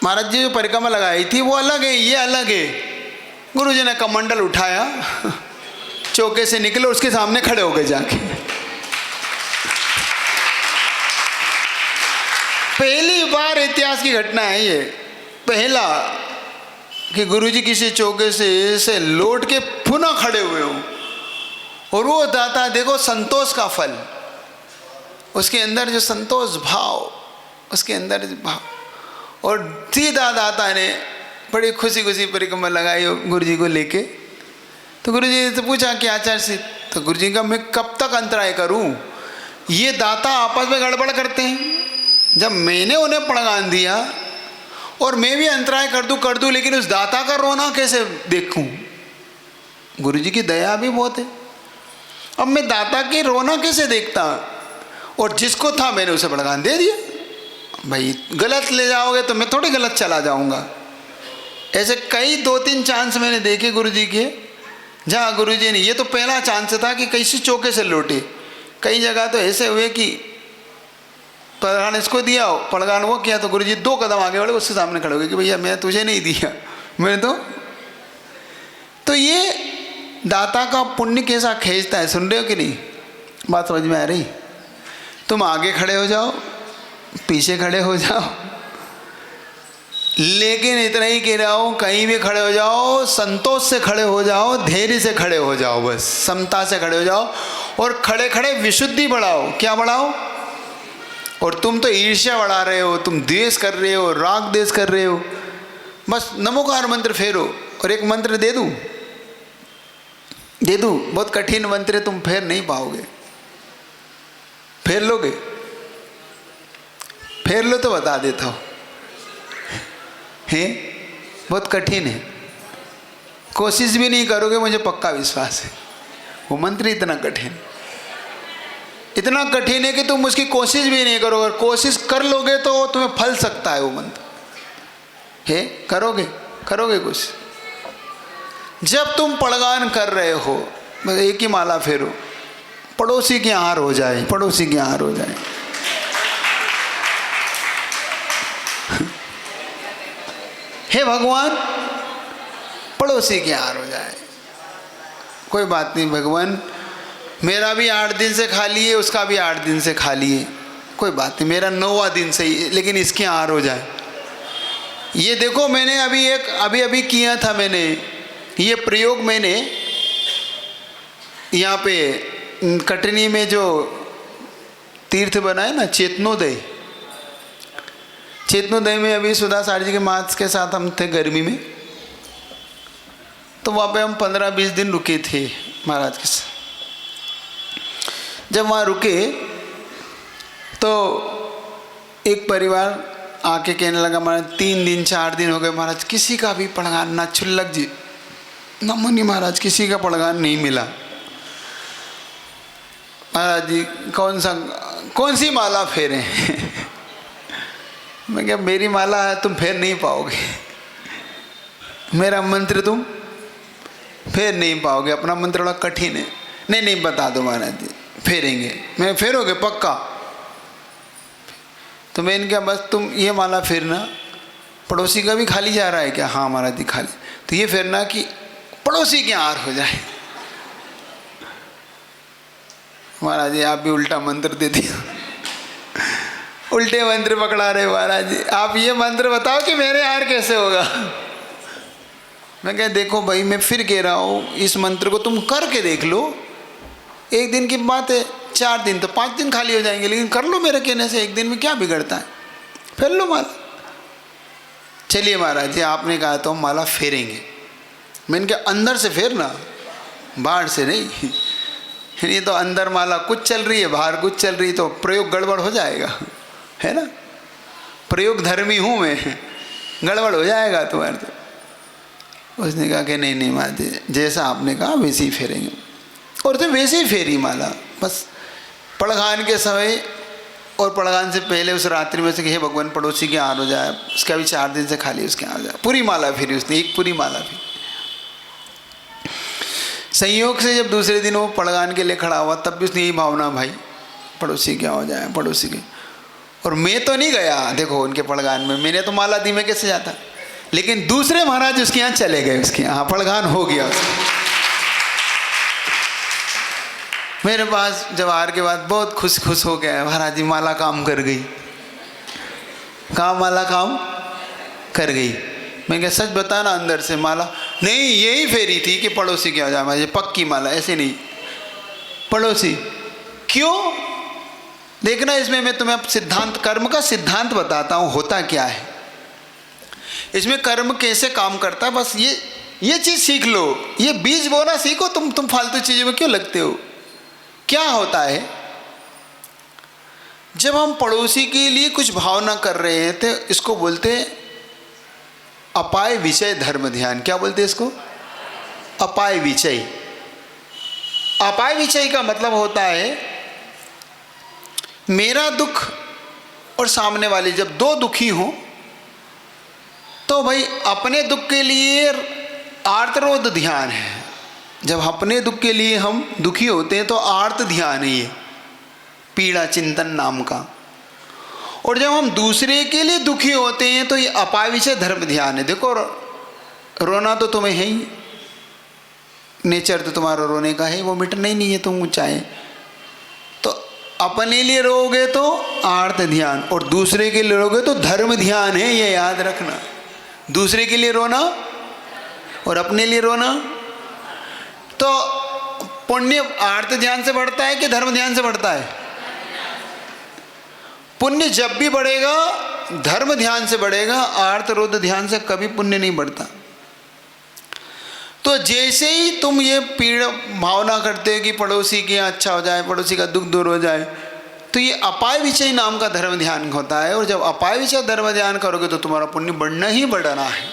महाराज जी जो परिक्रमा लगाई थी वो अलग है, ये अलग है। गुरुजी ने कमंडल उठाया चौके से निकले, उसके सामने खड़े हो गए जाके। पहली बार इतिहास की घटना है ये, पहला कि गुरुजी किसी चौके से लौट के पुनः खड़े हुए हो। और वो दाता देखो संतोष का फल, उसके अंदर जो संतोष भाव, उसके अंदर भाव, और सीधा दाता ने बड़ी खुशी खुशी परिक्रमा लगाई गुरुजी को लेके। तो गुरुजी से पूछा कि आचार्य से, तो गुरुजी का मैं कब तक अंतराय करूं? ये दाता आपस में गड़बड़ करते हैं। जब मैंने उन्हें पड़गान दिया और मैं भी अंतराय कर दूं, लेकिन उस दाता का रोना कैसे देखूं? गुरुजी की दया भी बहुत है। अब मैं दाता की रोना कैसे देखता? और जिसको था मैंने उसे पड़गान दे दिया। भाई गलत ले जाओगे तो मैं थोड़ी गलत चला जाऊंगा। ऐसे कई 2-3 चांस मैंने देखे गुरुजी के, जहाँ गुरुजी ने, ये तो पहला चांस था कि कैसे चौके से लौटे। कई जगह तो ऐसे हुए कि पड़गान इसको दिया, पड़गान वो किया, तो गुरुजी 2 कदम आगे बढ़े, उसके सामने खड़े हो गए कि भैया मैं तुझे नहीं दिया, मैंने तो ये दाता का पुण्य कैसा खींचता है। सुन रहे हो कि नहीं? बात समझ में आ रही? तुम आगे खड़े हो जाओ, पीछे खड़े हो जाओ, लेकिन इतना ही कह रहा हूँ, कहीं भी खड़े हो जाओ, संतोष से खड़े हो जाओ, धैर्य से खड़े हो जाओ, बस समता से खड़े हो जाओ। और खड़े खड़े विशुद्धि बढ़ाओ। क्या बढ़ाओ? और तुम तो ईर्ष्या बढ़ा रहे हो, तुम द्वेष कर रहे हो, राग द्वेष कर रहे हो। बस नमोकार मंत्र फेरो। और एक मंत्र दे दूँ, बहुत कठिन मंत्र है, तुम फेर नहीं पाओगे। फेर लोगे? फेर लो तो बता देता हूँ, है बहुत कठिन है, कोशिश भी नहीं करोगे, मुझे पक्का विश्वास है। वो मंत्र इतना कठिन है कि तुम उसकी कोशिश भी नहीं करोगे। कोशिश कर लोगे तो तुम्हें फल सकता है वो मंत्र, है करोगे कुछ। जब तुम पड़गान कर रहे हो, बस एक ही माला फेरो, पड़ोसी की हार हो जाए, पड़ोसी की हार हो जाए। हे भगवान, पड़ोसी की हार हो जाए। कोई बात नहीं भगवान, मेरा भी 8 दिन से खाली है, उसका भी 8 दिन से खाली है, कोई बात नहीं, मेरा 9वां दिन से ही, लेकिन इसकी हार हो जाए। ये देखो मैंने अभी किया था, मैंने ये प्रयोग मैंने यहाँ पे कटनी में जो तीर्थ बना है ना, चेतनोदय में, अभी सुधा सार जी के मार्च के साथ हम थे गर्मी में, तो वहाँ पे हम 15-20 दिन रुके थे महाराज के साथ। जब वहाँ रुके तो एक परिवार आके कहने लगा, महाराज 3 दिन 4 दिन हो गए महाराज, किसी का भी पड़गान ना, छुल्लक जी ना मुनि महाराज, किसी का पड़गान नहीं मिला। महाराज जी कौन सी माला फेरे? मैं क्या, मेरी माला है, तुम फेर नहीं पाओगे, मेरा मंत्र तुम फेर नहीं पाओगे, अपना मंत्र बड़ा कठिन है। नहीं बता दो महाराज जी, फेरेंगे। मैं फेरोगे पक्का? तो मैंने क्या, बस तुम ये माला फेरना, पड़ोसी का भी खाली जा रहा है क्या? हाँ महाराज जी खाली, तो ये फेरना कि पड़ोसी की हार हो जाए। महाराज जी आप भी उल्टा मंत्र दे दिया, उल्टे मंत्र पकड़ा रहे महाराज जी। आप ये मंत्र बताओ कि मेरे हार कैसे होगा? मैं कह, देखो भाई, मैं फिर कह रहा हूँ, इस मंत्र को तुम करके देख लो, 1 दिन की बात है, 4 दिन तो 5 दिन खाली हो जाएंगे, लेकिन कर लो मेरे कहने से, 1 दिन में क्या बिगड़ता है, फेर लो माला। चलिए महाराज जी, आपने कहा तो हम माला फेरेंगे। मैंने कहा अंदर से फेरना, बाहर से नहीं। ये तो अंदर माला कुछ चल रही है, बाहर कुछ चल रही, तो प्रयोग गड़बड़ हो जाएगा, है ना। प्रयोग धर्मी हूँ मैं, गड़बड़ हो जाएगा तुम्हारे। तो उसने कहा कि नहीं महाराज जी, जैसा आपने कहा वैसे ही फेरेंगे। और तो वैसे ही फेरी माला, बस पड़गान के समय और पड़गान से पहले उस रात्रि में से कि हे भगवान पड़ोसी के हार हो जाए, उसका भी 4 दिन से खाली उसके हार हो जाए। पूरी माला फेरी उसने, एक पूरी माला फेरी। संयोग से जब दूसरे दिन वो पड़गान के लिए खड़ा हुआ, तब भी उसने यही भावना, भाई पड़ोसी क्या हो जाए, पड़ोसी के। और मैं तो नहीं गया देखो उनके पड़गान में, मैंने तो माला दी, मैं कैसे जाता। लेकिन दूसरे महाराज उसके यहाँ चले गए, उसके यहाँ पड़गान हो गया उसका। मेरे पास जवाहर के बाद बहुत खुश हो गया, महाराज जी माला काम कर गई। कहाँ माला काम कर गई? मैं क्या सच बताना अंदर से माला नहीं, यही फेरी थी कि पड़ोसी क्या हो जाए, मुझे पक्की माला, ऐसे नहीं पड़ोसी। क्यों? देखना इसमें मैं तुम्हें सिद्धांत, कर्म का सिद्धांत बताता हूँ होता क्या है इसमें, कर्म कैसे काम करता है। बस ये चीज़ सीख लो, ये बीज बोना सीखो। तुम फालतू चीज़ों में क्यों लगते हो? क्या होता है जब हम पड़ोसी के लिए कुछ भावना कर रहे हैं तो इसको बोलते हैं अपाय विषय धर्म ध्यान। क्या बोलते हैं इसको? अपाय विषय। अपाय विषय का मतलब होता है मेरा दुख और सामने वाले जब दो दुखी हों तो भाई अपने दुख के लिए आर्तरोध ध्यान है। जब अपने दुख के लिए हम दुखी होते हैं तो आर्त ध्यान है ये, पीड़ा चिंतन नाम का। और जब हम दूसरे के लिए दुखी होते हैं तो ये अपाय विषय धर्म ध्यान है। देखो रोना तो तुम्हें है ही, नेचर तो तुम्हारा रोने का है, वो मिटना ही नहीं है तुम चाहे तो। अपने लिए रोगे तो आर्त ध्यान और दूसरे के लिए रोगे तो धर्म ध्यान है, ये याद रखना। दूसरे के लिए रोना और अपने लिए रोना। तो पुण्य आर्त ध्यान से बढ़ता है कि धर्म ध्यान से बढ़ता है? पुण्य जब भी बढ़ेगा धर्म ध्यान से बढ़ेगा, आर्त रोध ध्यान से कभी पुण्य नहीं बढ़ता। तो जैसे ही तुम ये पीड़ा भावना करते हो कि पड़ोसी के यहाँ अच्छा हो जाए, पड़ोसी का दुख दूर हो जाए, तो ये अपाय विषय नाम का धर्म ध्यान होता है। और जब अपाय विषय धर्म ध्यान करोगे तो तुम्हारा पुण्य बढ़ना ही बढ़ना है।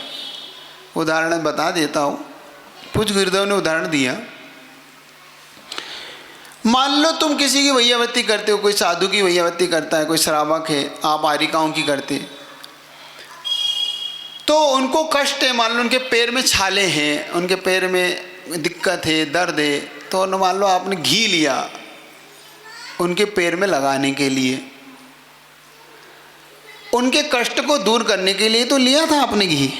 उदाहरण बता देता हूँ, कुछ गुरुदेव ने उदाहरण दिया। मान लो तुम किसी की वैयावत्ती करते हो, कोई साधु की वैयावत्ती करता है, कोई श्रावक है, आप आरिकाओं की करते, तो उनको कष्ट है, मान लो उनके पैर में छाले हैं, उनके पैर में दिक्कत है, दर्द है, तो मान लो आपने घी लिया उनके पैर में लगाने के लिए, उनके कष्ट को दूर करने के लिए तो लिया था आपने घी,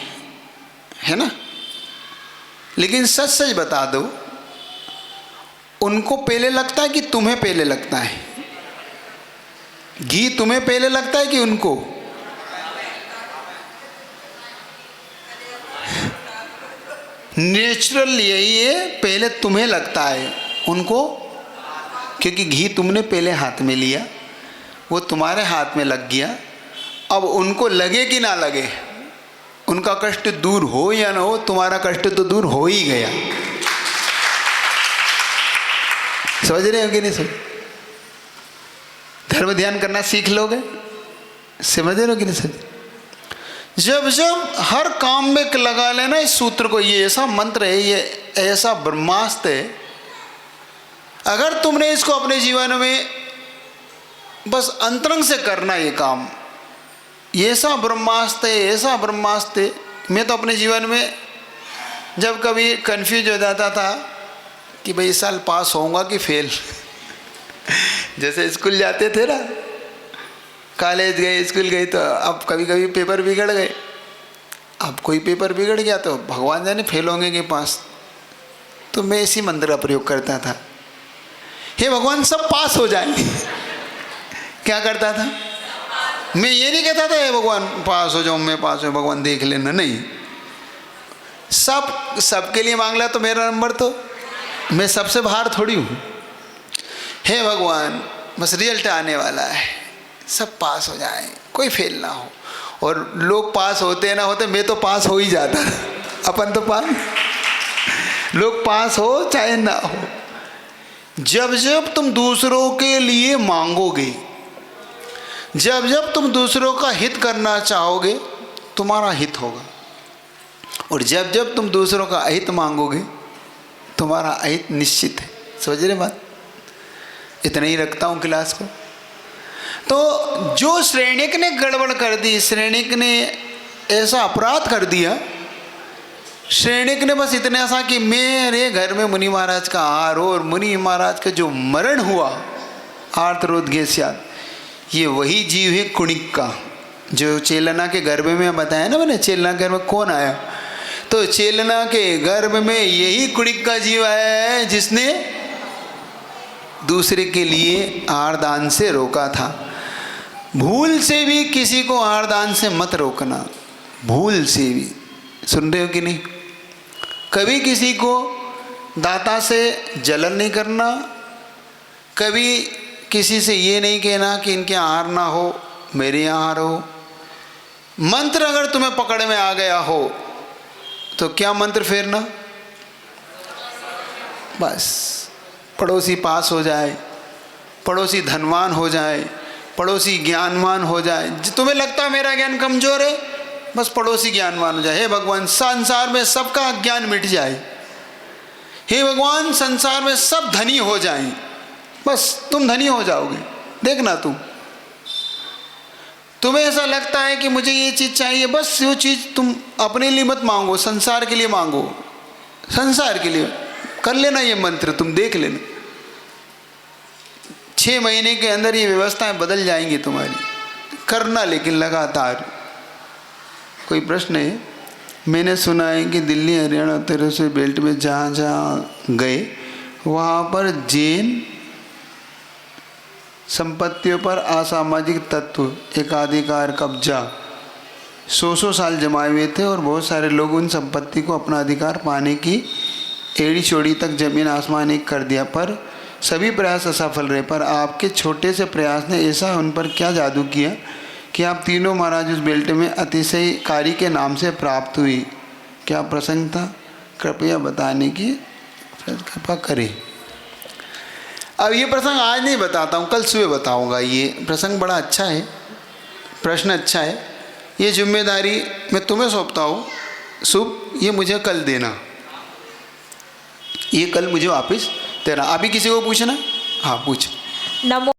है ना। लेकिन सच सच बता दो, उनको पहले लगता है कि तुम्हें पहले लगता है? घी तुम्हें पहले लगता है कि उनको? नेचुरल यही है, पहले तुम्हें लगता है, उनको क्योंकि घी तुमने पहले हाथ में लिया, वो तुम्हारे हाथ में लग गया। अब उनको लगे कि ना लगे, उनका कष्ट दूर हो या ना हो, तुम्हारा कष्ट तो दूर हो ही गया। समझ रहे हो कि नहीं? समझ धर्म ध्यान करना सीख लोगे, समझ रहे हो कि नहीं? समझ जब जब हर काम में लगा लेना इस सूत्र को, ये ऐसा मंत्र है, ये ऐसा ब्रह्मास्त्र है, अगर तुमने इसको अपने जीवन में बस अंतरंग से करना ये काम, ये ऐसा ब्रह्मास्त्र है, ऐसा ब्रह्मास्त्र है। मैं तो अपने जीवन में जब कभी कंफ्यूज हो जाता था कि भाई इस साल पास होऊंगा कि फेल जैसे स्कूल जाते थे ना, कॉलेज गए, स्कूल गए, तो अब कभी कभी पेपर बिगड़ गए। अब कोई पेपर बिगड़ गया तो भगवान जाने फेल होंगे कि पास। तो मैं इसी मंत्र का प्रयोग करता था, हे भगवान सब पास हो जाए क्या करता था मैं? ये नहीं कहता था हे भगवान पास हो जाऊँ, मैं पास हो, भगवान देख लेना, नहीं। सबके लिए मांग लिया तो मेरा नंबर, तो मैं सबसे बाहर थोड़ी हूँ। हे भगवान बस रिजल्ट आने वाला है, सब पास हो जाए, कोई फेल ना हो। और लोग पास होते ना होते, मैं तो पास हो ही जाता अपन तो पास, लोग पास हो चाहे ना हो। जब जब तुम दूसरों के लिए मांगोगे, जब जब तुम दूसरों का हित करना चाहोगे, तुम्हारा हित होगा। और जब जब तुम दूसरों का अहित मांगोगे, तुम्हारा अहित निश्चित है। समझ रहे बात? इतना ही रखता हूँ क्लास को। तो जो श्रेणिक ने गड़बड़ कर दी, श्रेणिक ने ऐसा अपराध कर दिया, श्रेणिक ने बस इतना सा कि मेरे घर में मुनि महाराज का आहार हो, और मुनि महाराज का जो मरण हुआ आर्तरोद्गेस्यात्, ये वही जीव है कुणिक का, जो चेलना के गर्भ में बताया ना मैंने। चेलना के गर्भ में कौन आया? तो चेलना के गर्भ में यही कुणिक का जीव आया है जिसने दूसरे के लिए आहारदान से रोका था। भूल से भी किसी को आहारदान से मत रोकना, भूल से भी। सुन रहे हो कि नहीं? कभी किसी को दाता से जलन नहीं करना, कभी किसी से ये नहीं कहना कि इनके आहार ना हो मेरे यहाँ आहार हो। मंत्र अगर तुम्हें पकड़ में आ गया हो तो क्या मंत्र फेरना, बस पड़ोसी पास हो जाए, पड़ोसी धनवान हो जाए, पड़ोसी ज्ञानवान हो जाए। तुम्हें लगता है मेरा ज्ञान कमज़ोर है, बस पड़ोसी ज्ञानवान हो जाए। हे भगवान संसार में सबका ज्ञान मिट जाए, हे भगवान संसार में सब धनी हो जाएं, बस तुम धनी हो जाओगे। देखना तुम्हें ऐसा लगता है कि मुझे ये चीज़ चाहिए, बस वो चीज़ तुम अपने लिए मत मांगो, संसार के लिए मांगो। संसार के लिए कर लेना ये मंत्र, तुम देख लेना 6 महीने के अंदर ये व्यवस्थाएं बदल जाएंगी तुम्हारी। करना लेकिन लगातार। कोई प्रश्न है? मैंने सुना है कि दिल्ली हरियाणा उत्तर से बेल्ट में जहाँ जहाँ गए वहाँ पर जैन संपत्तियों पर असामाजिक तत्व एकाधिकार कब्जा 100 साल जमाए हुए थे और बहुत सारे लोग उन संपत्ति को अपना अधिकार पाने की एड़ी चोड़ी तक जमीन आसमान एक कर दिया, पर सभी प्रयास असफल रहे। पर आपके छोटे से प्रयास ने ऐसा उन पर क्या जादू किया कि आप तीनों महाराज उस बेल्ट में अतिशयकारी के नाम से प्राप्त हुई। क्या प्रसंग था? कृपया बताने की कृपा करें। अब ये प्रसंग आज नहीं बताता हूँ, कल सुबह बताऊँगा। ये प्रसंग बड़ा अच्छा है, प्रश्न अच्छा है। ये जिम्मेदारी मैं तुम्हें सौंपता हूँ शुभ, ये मुझे कल देना, ये कल मुझे वापस देना। अभी किसी को पूछना? हाँ पूछ। नमो